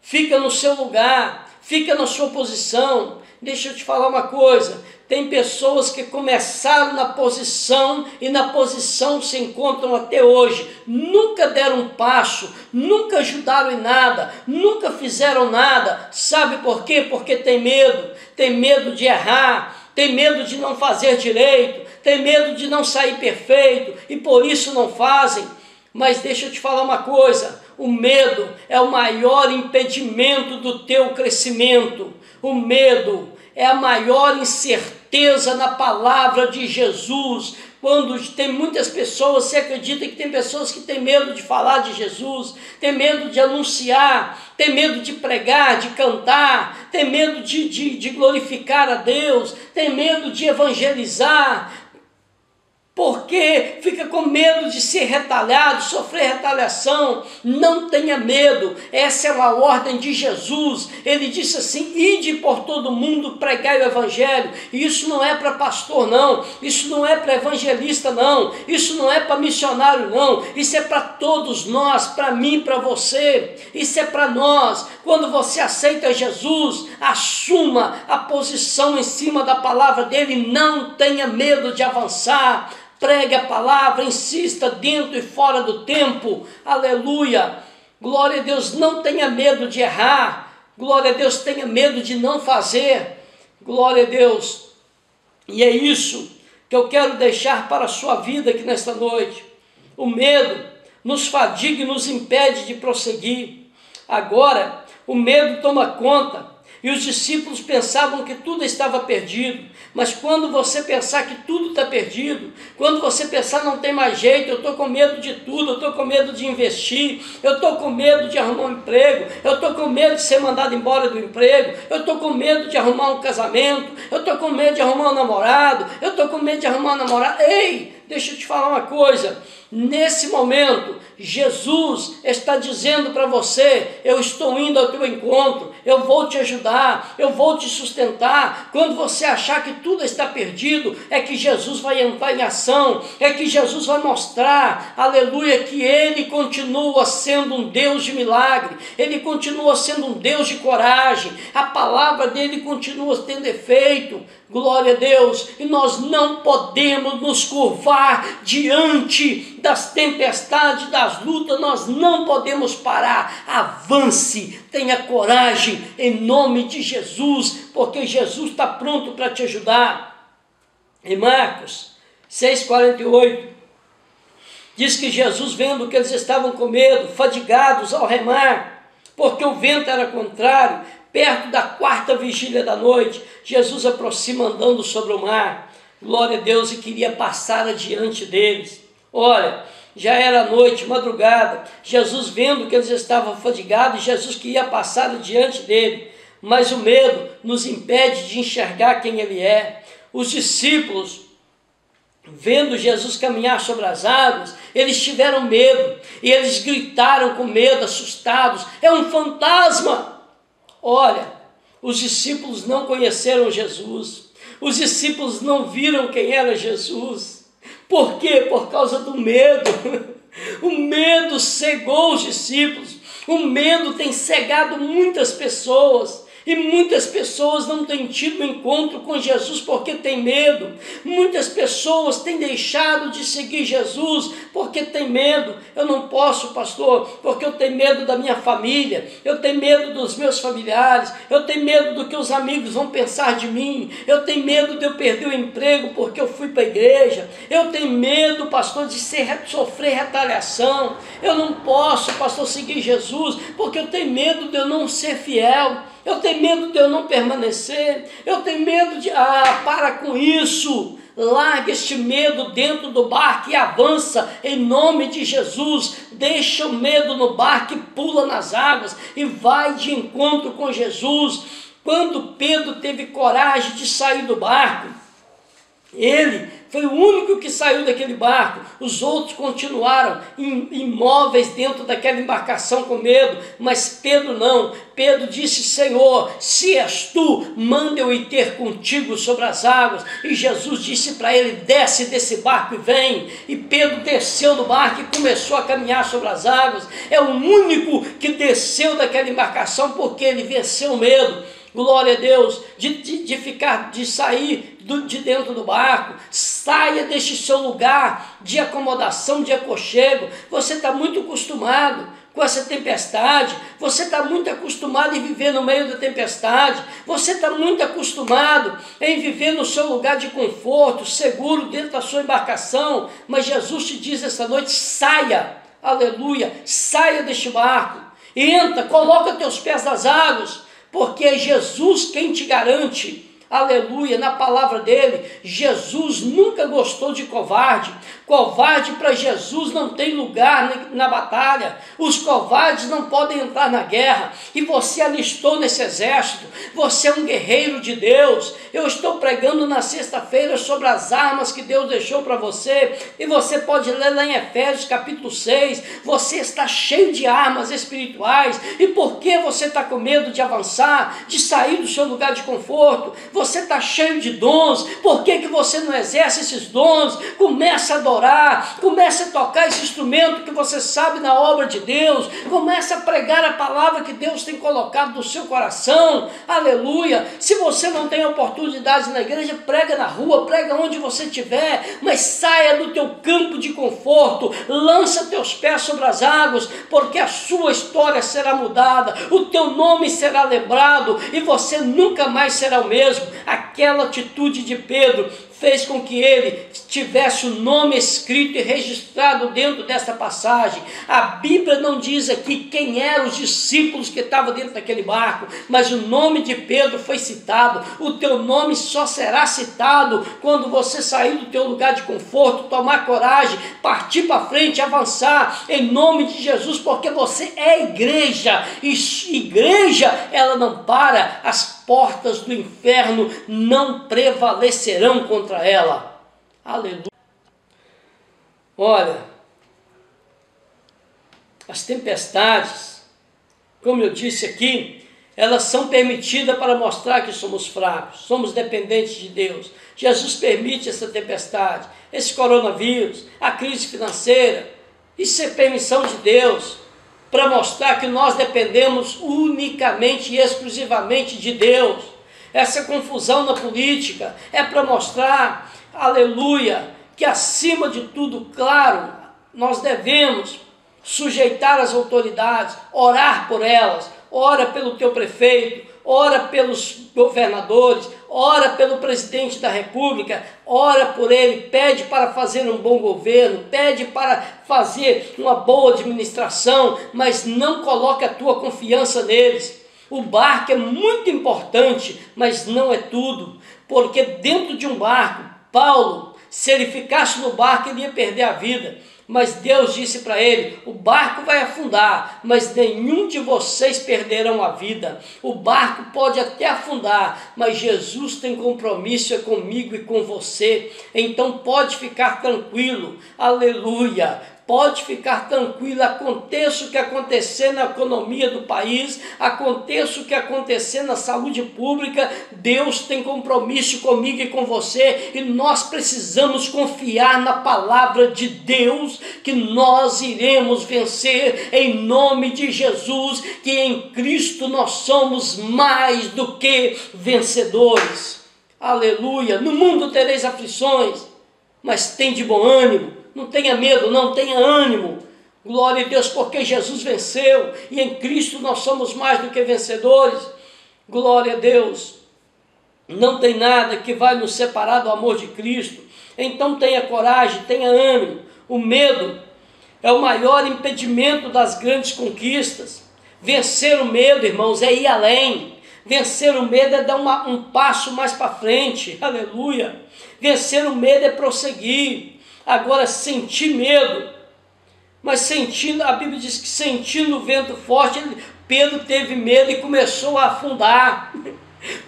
Speaker 2: Fica no seu lugar, fica na sua posição. Deixa eu te falar uma coisa. Tem pessoas que começaram na posição e na posição se encontram até hoje. Nunca deram um passo, nunca ajudaram em nada, nunca fizeram nada. Sabe por quê? Porque tem medo de errar, tem medo de não fazer direito, tem medo de não sair perfeito e por isso não fazem. Mas deixa eu te falar uma coisa, o medo é o maior impedimento do teu crescimento. O medo é a maior incerteza na palavra de Jesus. Quando tem muitas pessoas, você acredita que tem pessoas que têm medo de falar de Jesus, tem medo de anunciar, tem medo de pregar, de cantar, tem medo de glorificar a Deus, tem medo de evangelizar, porque fica com medo de ser retalhado, sofrer retaliação. Não tenha medo, essa é uma ordem de Jesus. Ele disse assim: ide por todo mundo, pregai o evangelho. E isso não é para pastor não, isso não é para evangelista não, isso não é para missionário não, isso é para todos nós, para mim, para você, isso é para nós. Quando você aceita Jesus, assuma a posição em cima da palavra dele, não tenha medo de avançar. Pregue a palavra, insista dentro e fora do tempo, aleluia, glória a Deus. Não tenha medo de errar, glória a Deus, tenha medo de não fazer, glória a Deus. E é isso que eu quero deixar para a sua vida aqui nesta noite. O medo nos fadiga e nos impede de prosseguir. Agora, o medo toma conta. E os discípulos pensavam que tudo estava perdido. Mas quando você pensar que tudo está perdido, quando você pensar não tem mais jeito, eu estou com medo de tudo, eu estou com medo de investir, eu estou com medo de arrumar um emprego, eu estou com medo de ser mandado embora do emprego, eu estou com medo de arrumar um casamento, eu estou com medo de arrumar um namorado, eu estou com medo de arrumar uma namorada. Ei, deixa eu te falar uma coisa. Nesse momento, Jesus está dizendo para você: eu estou indo ao teu encontro, eu vou te ajudar, eu vou te sustentar. Quando você achar que tudo está perdido, é que Jesus vai entrar em ação, é que Jesus vai mostrar, aleluia, que Ele continua sendo um Deus de milagre, Ele continua sendo um Deus de coragem, a palavra dEle continua tendo efeito, glória a Deus, e nós não podemos nos curvar diante das tempestades, das lutas, nós não podemos parar. Avance, tenha coragem em nome de Jesus, porque Jesus está pronto para te ajudar. Em Marcos 6,48 diz que Jesus, vendo que eles estavam com medo, fadigados ao remar, porque o vento era contrário, perto da 4ª vigília da noite, Jesus aproxima andando sobre o mar, glória a Deus, e queria passar adiante deles. Olha, já era noite, madrugada, Jesus vendo que eles estavam fadigados, Jesus queria passar adiante dele, mas o medo nos impede de enxergar quem ele é. Os discípulos, vendo Jesus caminhar sobre as águas, eles tiveram medo, e eles gritaram com medo, assustados: é um fantasma! Olha, os discípulos não conheceram Jesus, Os discípulos não viram quem era Jesus. Por quê? Por causa do medo. O medo cegou os discípulos. O medo tem cegado muitas pessoas. E muitas pessoas não têm tido um encontro com Jesus porque têm medo. Muitas pessoas têm deixado de seguir Jesus porque têm medo. Eu não posso, pastor, porque eu tenho medo da minha família, eu tenho medo dos meus familiares, eu tenho medo do que os amigos vão pensar de mim, eu tenho medo de eu perder o emprego porque eu fui para a igreja, eu tenho medo, pastor, de sofrer retaliação. Eu não posso, pastor, seguir Jesus porque eu tenho medo de eu não ser fiel. Eu tenho medo de eu não permanecer, eu tenho medo de... para com isso, larga este medo dentro do barco e avança em nome de Jesus, deixa o medo no barco e pula nas águas e vai de encontro com Jesus. Quando Pedro teve coragem de sair do barco, ele foi o único que saiu daquele barco. Os outros continuaram imóveis dentro daquela embarcação com medo, mas Pedro não. Pedro disse: Senhor, se és tu, manda eu ir ter contigo sobre as águas. E Jesus disse para ele: desce desse barco e vem. E Pedro desceu do barco e começou a caminhar sobre as águas. É o único que desceu daquela embarcação porque ele venceu o medo. Glória a Deus, de sair de dentro do barco. Saia deste seu lugar de acomodação, de aconchego. Você está muito acostumado com essa tempestade, você está muito acostumado em viver no meio da tempestade, você está muito acostumado em viver no seu lugar de conforto, seguro dentro da sua embarcação, mas Jesus te diz esta noite: saia, aleluia, saia deste barco, entra, coloca teus pés nas águas, porque é Jesus quem te garante, aleluia, na palavra dele. Jesus nunca gostou de covarde. Covarde para Jesus não tem lugar na batalha. Os covardes não podem entrar na guerra. E você alistou nesse exército. Você é um guerreiro de Deus. Eu estou pregando na sexta-feira sobre as armas que Deus deixou para você. E você pode ler lá em Efésios capítulo 6. Você está cheio de armas espirituais. E por que você está com medo de avançar, de sair do seu lugar de conforto? Você está cheio de dons. Por que você não exerce esses dons? Começa a adorar. Comece a tocar esse instrumento que você sabe na obra de Deus. Comece a pregar a palavra que Deus tem colocado no seu coração. Aleluia. Se você não tem oportunidade na igreja, prega na rua, prega onde você estiver, mas saia do teu campo de conforto, lança teus pés sobre as águas, porque a sua história será mudada, o teu nome será lembrado e você nunca mais será o mesmo. Aquela atitude de Pedro fez com que ele tivesse o nome escrito e registrado dentro dessa passagem. A Bíblia não diz aqui quem eram os discípulos que estavam dentro daquele barco, mas o nome de Pedro foi citado. O teu nome só será citado quando você sair do teu lugar de conforto, tomar coragem, partir para frente, avançar em nome de Jesus, porque você é igreja. E igreja, ela não para, as portas do inferno não prevalecerão contra ela. Aleluia. Olha, as tempestades, como eu disse aqui, elas são permitidas para mostrar que somos fracos, somos dependentes de Deus. Jesus permite essa tempestade, esse coronavírus, a crise financeira. Isso é permissão de Deus para mostrar que nós dependemos unicamente e exclusivamente de Deus. Essa confusão na política é para mostrar, aleluia, que acima de tudo, claro, nós devemos sujeitar as autoridades, orar por elas. Ora pelo teu prefeito, ora pelos governadores, ora pelo presidente da república, ora por ele, pede para fazer um bom governo, pede para fazer uma boa administração, mas não coloque a tua confiança neles. O barco é muito importante, mas não é tudo, porque dentro de um barco, Paulo, se ele ficasse no barco, ele ia perder a vida. Mas Deus disse para ele: o barco vai afundar, mas nenhum de vocês perderão a vida. O barco pode até afundar, mas Jesus tem compromisso comigo e com você. Então pode ficar tranquilo, aleluia. pode ficar tranquilo, aconteça o que acontecer na economia do país, aconteça o que acontecer na saúde pública, Deus tem compromisso comigo e com você, e nós precisamos confiar na palavra de Deus, que nós iremos vencer em nome de Jesus, que em Cristo nós somos mais do que vencedores. Aleluia! No mundo tereis aflições, mas tem de bom ânimo. Não tenha medo, não tenha ânimo. Glória a Deus, porque Jesus venceu e em Cristo nós somos mais do que vencedores. Glória a Deus. Não tem nada que vai nos separar do amor de Cristo. Então tenha coragem, tenha ânimo. O medo é o maior impedimento das grandes conquistas. Vencer o medo, irmãos, é ir além. Vencer o medo é dar um passo mais para frente. Aleluia. Vencer o medo é prosseguir. Agora, sentir medo, mas sentindo, a Bíblia diz que sentindo o vento forte, Pedro teve medo e começou a afundar.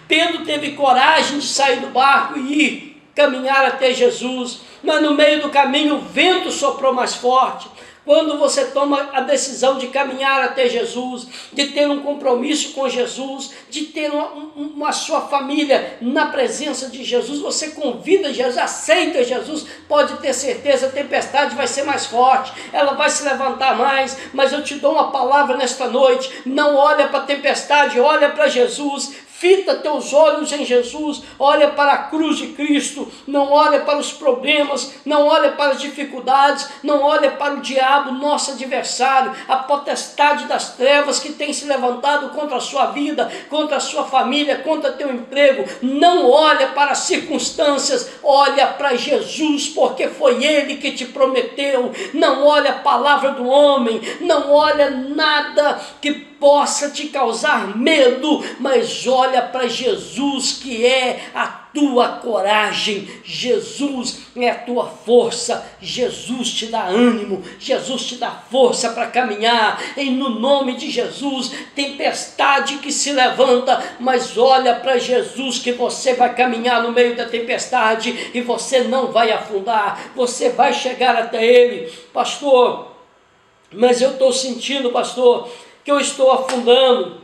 Speaker 2: Pedro teve coragem de sair do barco e ir caminhar até Jesus, mas no meio do caminho o vento soprou mais forte. Quando você toma a decisão de caminhar até Jesus, de ter um compromisso com Jesus, de ter uma sua família na presença de Jesus, você convida Jesus, aceita Jesus, pode ter certeza, a tempestade vai ser mais forte, ela vai se levantar mais, mas eu te dou uma palavra nesta noite, não olha para a tempestade, olha para Jesus, fita teus olhos em Jesus, olha para a cruz de Cristo, não olha para os problemas, não olha para as dificuldades, não olha para o diabo, nosso adversário, a potestade das trevas que tem se levantado contra a sua vida, contra a sua família, contra teu emprego. Não olha para as circunstâncias, olha para Jesus, porque foi Ele que te prometeu. Não olha a palavra do homem, não olha nada que possa te causar medo, mas olha para Jesus, que é a tua coragem, Jesus é a tua força, Jesus te dá ânimo, Jesus te dá força para caminhar, no nome de Jesus. Tempestade que se levanta, mas olha para Jesus, que você vai caminhar no meio da tempestade e você não vai afundar, você vai chegar até Ele. Pastor, mas eu estou sentindo, pastor, que eu estou afundando,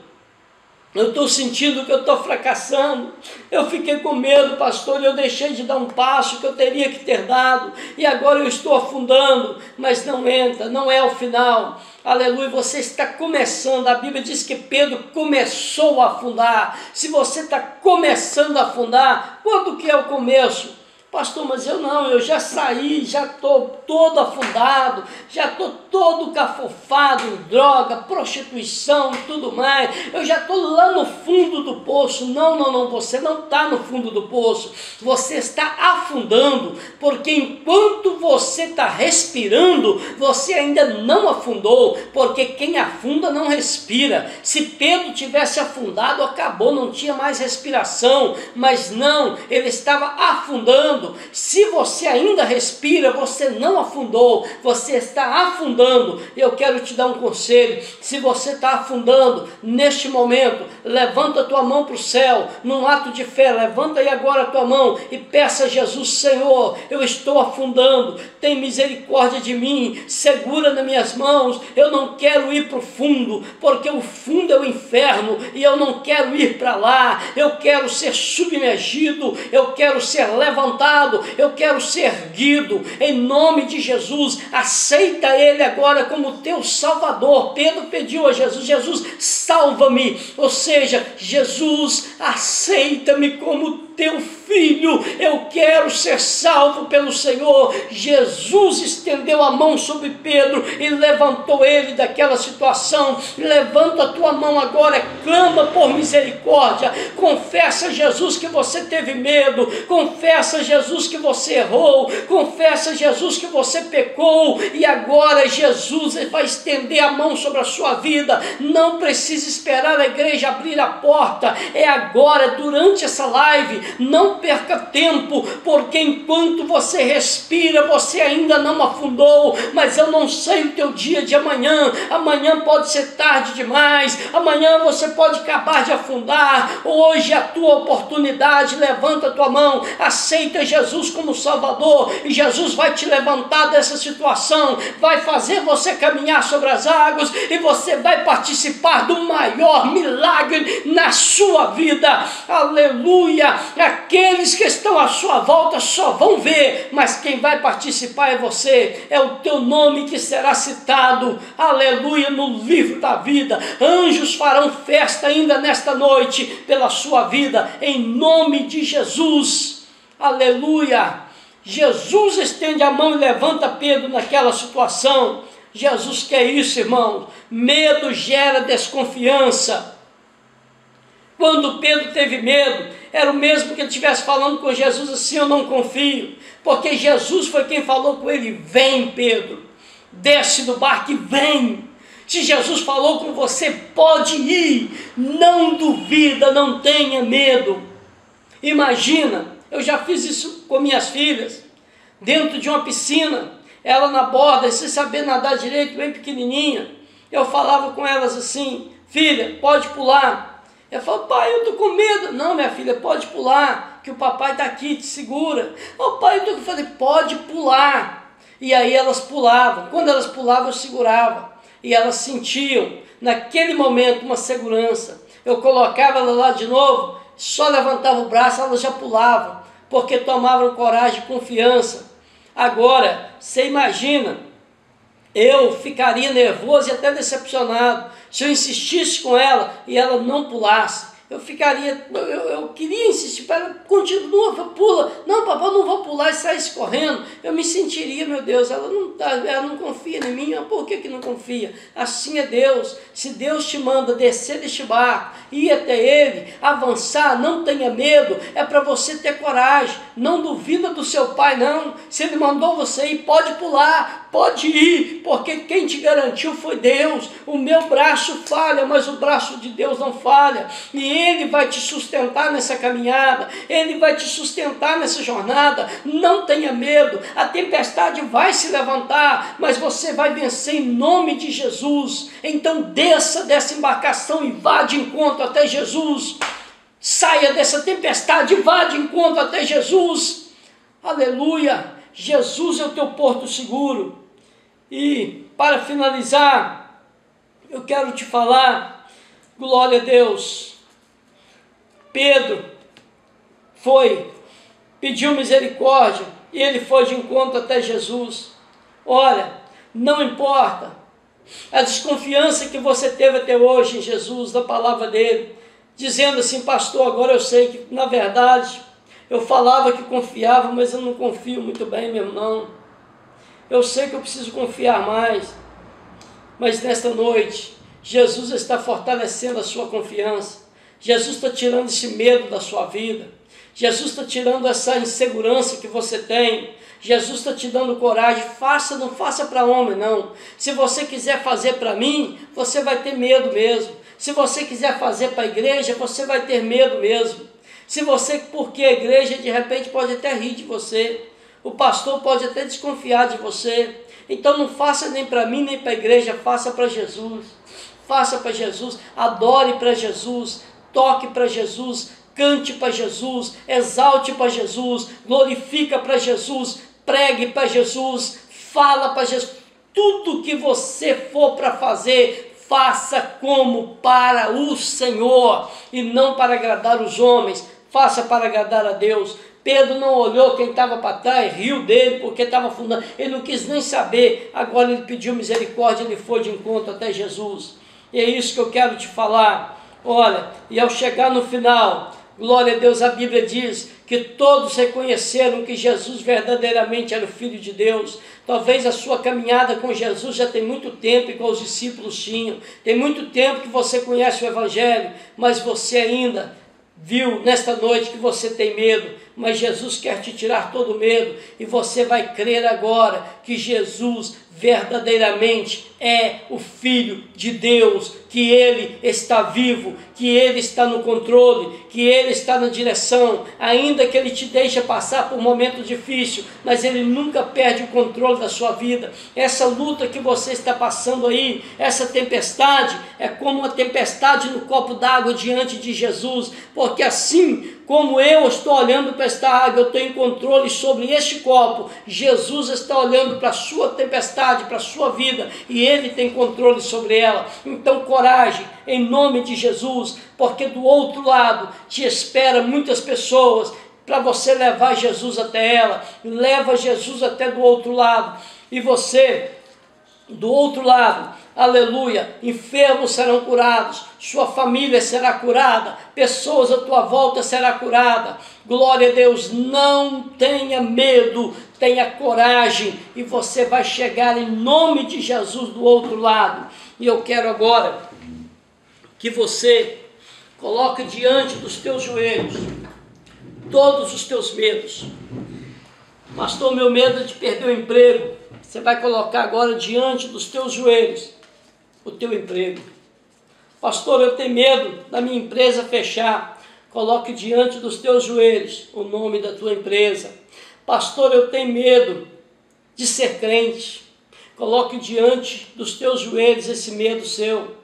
Speaker 2: eu estou sentindo que eu estou fracassando, eu fiquei com medo, pastor, e eu deixei de dar um passo que eu teria que ter dado, e agora eu estou afundando, mas não entra, não é o final. Aleluia, você está começando, a Bíblia diz que Pedro começou a afundar. Se você está começando a afundar, quando que é o começo? Pastor, mas eu já saí, já estou todo afundado, já estou todo cafofado em droga, prostituição, tudo mais, eu já estou lá no fundo do poço. Não, você não está no fundo do poço, você está afundando, porque enquanto você está respirando, você ainda não afundou, porque quem afunda não respira. Se Pedro tivesse afundado, acabou, não tinha mais respiração, mas não, ele estava afundando. Se você ainda respira, você não afundou, você está afundando. Eu quero te dar um conselho: se você está afundando neste momento, levanta a tua mão para o céu, num ato de fé, levanta aí agora a tua mão e peça a Jesus: Senhor, eu estou afundando, tem misericórdia de mim, segura nas minhas mãos, eu não quero ir para o fundo, porque o fundo é o inferno, e eu não quero ir para lá, eu quero ser submergido, eu quero ser levantado, eu quero ser erguido, em nome de Jesus. Aceita Ele agora como teu Salvador. Pedro pediu a Jesus: Jesus, salva-me, ou seja, Jesus, aceita-me como teu filho, eu quero ser salvo pelo Senhor. Jesus estendeu a mão sobre Pedro e levantou ele daquela situação. Levanta a tua mão agora, clama por misericórdia, confessa a Jesus que você teve medo, confessa a Jesus que você errou, confessa a Jesus que você pecou, e agora Jesus vai estender a mão sobre a sua vida. Não precisa esperar a igreja abrir a porta, é agora, durante essa live, Não perca tempo, porque enquanto você respira, você ainda não afundou. Mas eu não sei o teu dia de amanhã. Amanhã pode ser tarde demais. Amanhã você pode acabar de afundar. Hoje é a tua oportunidade. Levanta a tua mão, aceita Jesus como Salvador, e Jesus vai te levantar dessa situação, vai fazer você caminhar sobre as águas, e você vai participar do maior milagre na sua vida. Aleluia! Aqueles que estão à sua volta só vão ver, mas quem vai participar é você. É o teu nome que será citado, aleluia, no livro da vida. Anjos farão festa ainda nesta noite pela sua vida, em nome de Jesus. Aleluia! Jesus estende a mão e levanta Pedro naquela situação. Jesus quer isso, irmão. Medo gera desconfiança. Quando Pedro teve medo, era o mesmo que ele estivesse falando com Jesus assim: eu não confio, porque Jesus foi quem falou com ele: vem, Pedro, desce do barco e vem. Se Jesus falou com você, pode ir, não duvida, não tenha medo. Imagina, eu já fiz isso com minhas filhas, dentro de uma piscina, ela na borda, sem saber nadar direito, bem pequenininha. Eu falava com elas assim: filha, pode pular. Eu falo: pai, eu estou com medo. Não, minha filha, pode pular, que o papai está aqui, te segura. Oh, pai, eu falei: pode pular. E aí elas pulavam. Quando elas pulavam, eu segurava. E elas sentiam, naquele momento, uma segurança. Eu colocava ela lá de novo, só levantava o braço, elas já pulavam, porque tomavam coragem e confiança. Agora, você imagina, eu ficaria nervoso e até decepcionado se eu insistisse com ela e ela não pulasse. Eu queria insistir para ela: continua, pula. Não, papai, eu não vou pular, e saísse correndo. Eu me sentiria: meu Deus, ela não confia em mim. Por que não confia? Assim é Deus. Se Deus te manda descer deste barco, ir até Ele, avançar, não tenha medo. É para você ter coragem. Não duvida do seu pai, não. Se Ele mandou você ir, pode pular, pode ir, porque quem te garantiu foi Deus. O meu braço falha, mas o braço de Deus não falha. E Ele vai te sustentar nessa caminhada, Ele vai te sustentar nessa jornada. Não tenha medo, a tempestade vai se levantar, mas você vai vencer em nome de Jesus. Então desça dessa embarcação e vá de encontro até Jesus. Saia dessa tempestade e vá de encontro até Jesus. Aleluia! Jesus é o teu porto seguro. E para finalizar, eu quero te falar, glória a Deus, Pedro pediu misericórdia e ele foi de encontro até Jesus. Olha, não importa a desconfiança que você teve até hoje em Jesus, da palavra dele, dizendo assim: pastor, agora eu sei que na verdade eu falava que confiava, mas eu não confio muito bem mesmo não. Eu sei que eu preciso confiar mais. Mas nesta noite, Jesus está fortalecendo a sua confiança. Jesus está tirando esse medo da sua vida. Jesus está tirando essa insegurança que você tem. Jesus está te dando coragem. Faça, não faça para homem, não. Se você quiser fazer para mim, você vai ter medo mesmo. Se você quiser fazer para a igreja, você vai ter medo mesmo. Porque a igreja de repente pode até rir de você. O pastor pode até desconfiar de você. Então não faça nem para mim, nem para a igreja. Faça para Jesus. Faça para Jesus. Adore para Jesus. Toque para Jesus, cante para Jesus, exalte para Jesus, glorifica para Jesus, pregue para Jesus, fala para Jesus. Tudo que você for para fazer, faça como para o Senhor e não para agradar os homens. Faça para agradar a Deus. Pedro não olhou quem estava para trás, riu dele porque estava afundando. Ele não quis nem saber. Agora ele pediu misericórdia, ele foi de encontro até Jesus. E é isso que eu quero te falar. Olha, e ao chegar no final, glória a Deus, a Bíblia diz que todos reconheceram que Jesus verdadeiramente era o Filho de Deus. Talvez a sua caminhada com Jesus já tem muito tempo, igual os discípulos tinham. Tem muito tempo que você conhece o Evangelho, mas você ainda viu nesta noite que você tem medo, mas Jesus quer te tirar todo o medo, e você vai crer agora que Jesus verdadeiramente é o Filho de Deus, que Ele está vivo, que Ele está no controle, que Ele está na direção, ainda que Ele te deixe passar por um momento difícil, mas Ele nunca perde o controle da sua vida. Essa luta que você está passando aí, essa tempestade, é como uma tempestade no copo d'água diante de Jesus, porque assim como eu estou olhando para esta água, eu tenho controle sobre este copo, Jesus está olhando para a sua tempestade, para a sua vida, e Ele tem controle sobre ela. Então coragem, em nome de Jesus, porque do outro lado te espera muitas pessoas para você levar Jesus até ela. Leva Jesus até do outro lado, e você do outro lado, aleluia, enfermos serão curados, sua família será curada, pessoas à tua volta será curada. Glória a Deus, não tenha medo, tenha coragem, e você vai chegar em nome de Jesus do outro lado. E eu quero agora que você coloque diante dos teus joelhos todos os teus medos. Pastor, meu medo é de perder o emprego. Você vai colocar agora diante dos teus joelhos o teu emprego. Pastor, eu tenho medo da minha empresa fechar. Coloque diante dos teus joelhos o nome da tua empresa. Pastor, eu tenho medo de ser crente. Coloque diante dos teus joelhos esse medo seu.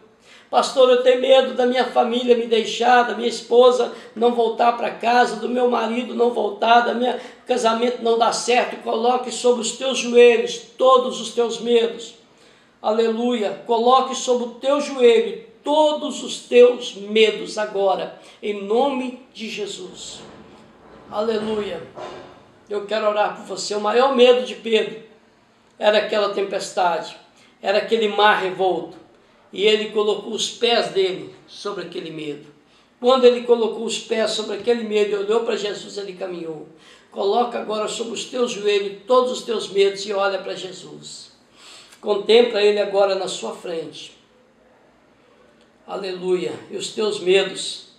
Speaker 2: Pastor, eu tenho medo da minha família me deixar, da minha esposa não voltar para casa, do meu marido não voltar, do meu casamento não dar certo. Coloque sobre os teus joelhos todos os teus medos. Aleluia. Coloque sobre o teu joelho todos os teus medos agora, em nome de Jesus. Aleluia. Eu quero orar por você. O maior medo de Pedro era aquela tempestade, era aquele mar revolto. E ele colocou os pés dele sobre aquele medo. Quando ele colocou os pés sobre aquele medo e olhou para Jesus, ele caminhou. Coloca agora sobre os teus joelhos todos os teus medos e olha para Jesus. Contempla ele agora na sua frente. Aleluia. E os teus medos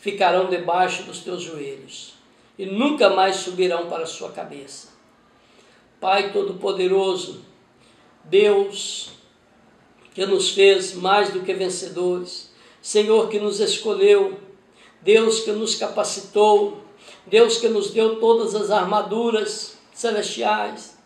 Speaker 2: ficarão debaixo dos teus joelhos e nunca mais subirão para a sua cabeça. Pai Todo-Poderoso, Deus que nos fez mais do que vencedores, Senhor que nos escolheu, Deus que nos capacitou, Deus que nos deu todas as armaduras celestiais,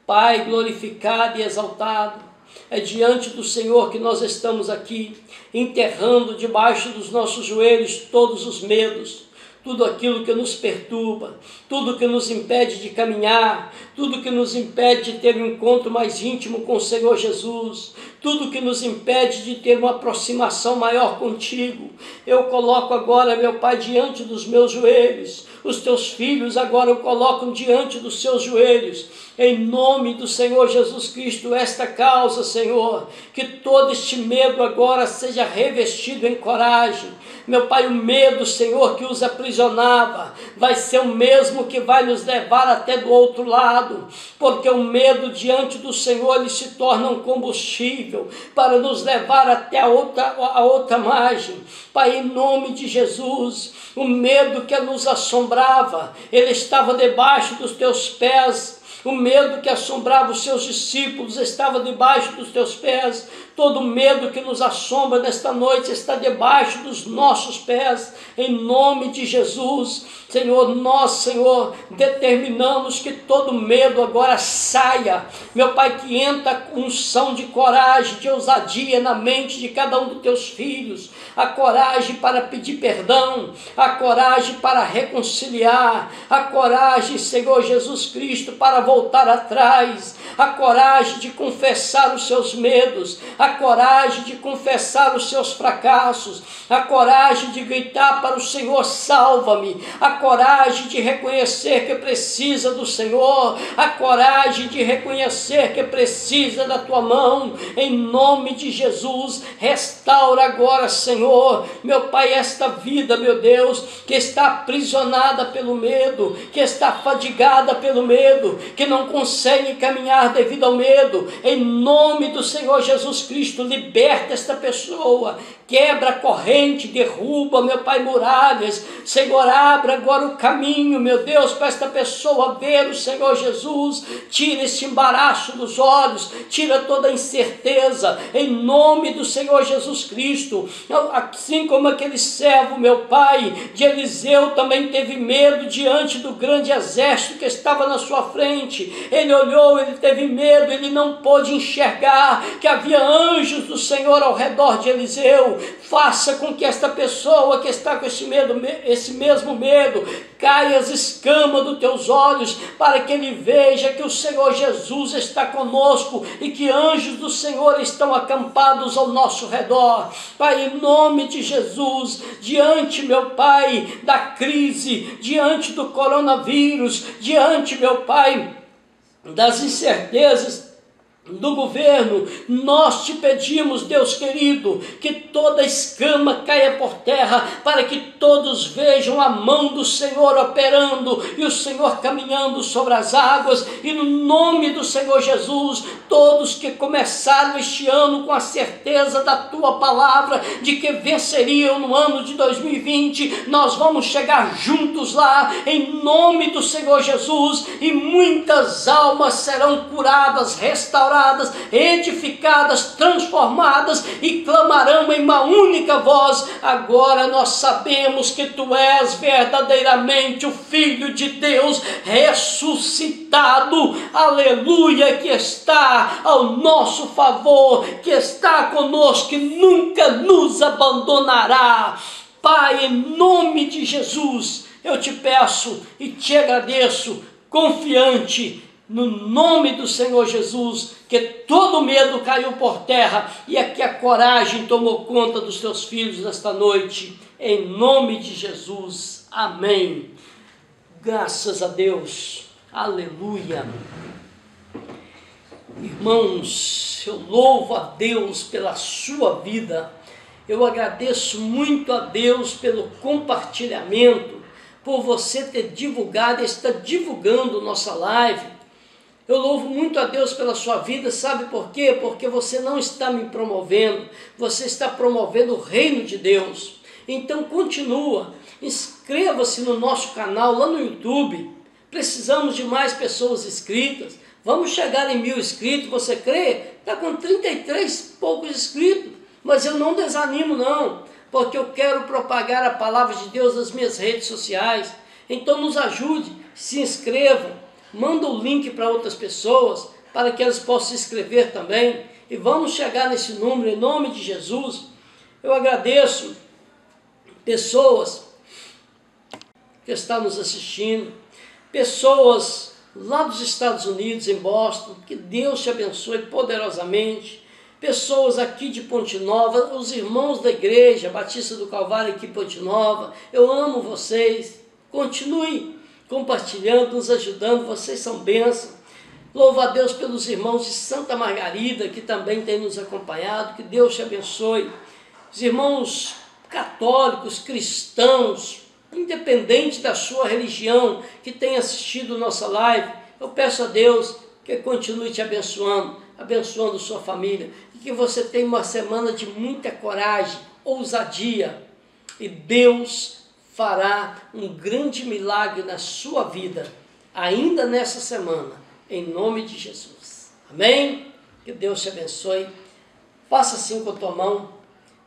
Speaker 2: Pai glorificado e exaltado, é diante do Senhor que nós estamos aqui, enterrando debaixo dos nossos joelhos todos os medos, tudo aquilo que nos perturba, tudo que nos impede de caminhar, tudo que nos impede de ter um encontro mais íntimo com o Senhor Jesus, tudo que nos impede de ter uma aproximação maior contigo. Eu coloco agora, meu Pai, diante dos meus joelhos, os teus filhos agora eu coloco diante dos seus joelhos, em nome do Senhor Jesus Cristo, esta causa, Senhor, que todo este medo agora seja revestido em coragem. Meu Pai, o medo, Senhor, que os aprisionava, vai ser o mesmo que vai nos levar até do outro lado, porque o medo diante do Senhor, ele se torna um combustível para nos levar até a outra margem. Pai, em nome de Jesus, o medo que nos assombrava, ele estava debaixo dos teus pés. O medo que assombrava os seus discípulos estava debaixo dos teus pés. Todo medo que nos assombra nesta noite está debaixo dos nossos pés. Em nome de Jesus, Senhor, nós, Senhor, determinamos que todo medo agora saia. Meu Pai, que entra a unção de coragem, de ousadia na mente de cada um dos teus filhos. A coragem para pedir perdão, a coragem para reconciliar, a coragem, Senhor Jesus Cristo, para voltar atrás, a coragem de confessar os seus medos, a coragem de confessar os seus fracassos, a coragem de gritar para o Senhor, salva-me, a coragem de reconhecer que precisa do Senhor, a coragem de reconhecer que precisa da tua mão. Em nome de Jesus, restaura agora, Senhor, meu Pai, esta vida, meu Deus, que está aprisionada pelo medo, que está fadigada pelo medo, que não consegue caminhar devido ao medo. Em nome do Senhor Jesus Cristo, liberta esta pessoa, quebra a corrente, derruba, meu Pai, muralhas. Senhor, abra agora o caminho, meu Deus, para esta pessoa ver o Senhor Jesus. Tira esse embaraço dos olhos, tira toda a incerteza, em nome do Senhor Jesus Cristo. Assim como aquele servo, meu Pai, de Eliseu, também teve medo diante do grande exército que estava na sua frente. Ele olhou, ele teve medo, ele não pôde enxergar que havia anjos do Senhor ao redor de Eliseu. Faça com que esta pessoa que está com esse medo, esse mesmo medo, caia as escamas dos teus olhos, para que ele veja que o Senhor Jesus está conosco e que anjos do Senhor estão acampados ao nosso redor. Pai, em nome de Jesus, diante, meu Pai, da crise, diante do coronavírus, diante, meu Pai, das incertezas do governo, nós te pedimos, Deus querido, que toda escama caia por terra, para que todos vejam a mão do Senhor operando e o Senhor caminhando sobre as águas, e no nome do Senhor Jesus, todos que começaram este ano com a certeza da tua palavra, de que venceriam no ano de 2020, nós vamos chegar juntos lá, em nome do Senhor Jesus, e muitas almas serão curadas, restauradas, edificadas, transformadas, e clamarão em uma única voz: agora nós sabemos que tu és verdadeiramente o Filho de Deus ressuscitado, aleluia, que está ao nosso favor, que está conosco, que nunca nos abandonará. Pai, em nome de Jesus, eu te peço e te agradeço, confiante no nome do Senhor Jesus, que todo medo caiu por terra e é que a coragem tomou conta dos teus filhos nesta noite, em nome de Jesus, amém. Graças a Deus, aleluia. Irmãos, eu louvo a Deus pela sua vida, eu agradeço muito a Deus pelo compartilhamento, por você ter divulgado e estar divulgando nossa live. Eu louvo muito a Deus pela sua vida, sabe por quê? Porque você não está me promovendo, você está promovendo o reino de Deus. Então continua, inscreva-se no nosso canal lá no YouTube, precisamos de mais pessoas inscritas, vamos chegar em 1000 inscritos, você crê? Está com 33 poucos inscritos, mas eu não desanimo não, porque eu quero propagar a palavra de Deus nas minhas redes sociais. Então nos ajude, se inscreva, manda o link para outras pessoas, para que elas possam se inscrever também, e vamos chegar nesse número, em nome de Jesus. Eu agradeço pessoas que estão nos assistindo, pessoas lá dos Estados Unidos, em Boston, que Deus te abençoe poderosamente, pessoas aqui de Ponte Nova, os irmãos da igreja Batista do Calvário aqui em Ponte Nova, eu amo vocês, continue compartilhando, nos ajudando, vocês são bênção. Louvo a Deus pelos irmãos de Santa Margarida, que também têm nos acompanhado, que Deus te abençoe. Os irmãos católicos, cristãos, independente da sua religião, que têm assistido nossa live, eu peço a Deus que continue te abençoando, abençoando sua família, e que você tenha uma semana de muita coragem, ousadia, e Deus fará um grande milagre na sua vida, ainda nessa semana, em nome de Jesus. Amém? Que Deus te abençoe. Faça assim com a tua mão,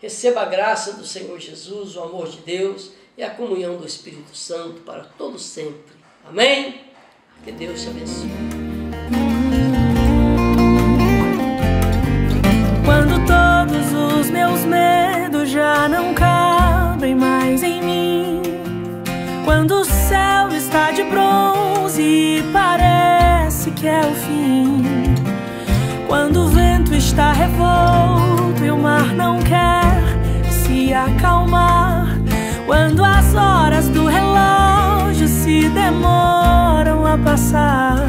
Speaker 2: receba a graça do Senhor Jesus, o amor de Deus e a comunhão do Espírito Santo para todo sempre. Amém? Que Deus te abençoe.
Speaker 3: Quando todos os meus medos já não cabem mais em mim, quando o céu está de bronze e parece que é o fim, quando o vento está revolto e o mar não quer se acalmar, quando as horas do relógio se demoram a passar,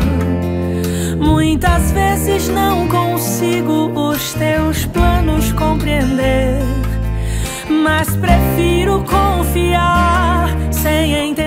Speaker 3: muitas vezes não consigo os teus planos compreender, mas prefiro confiar sem entender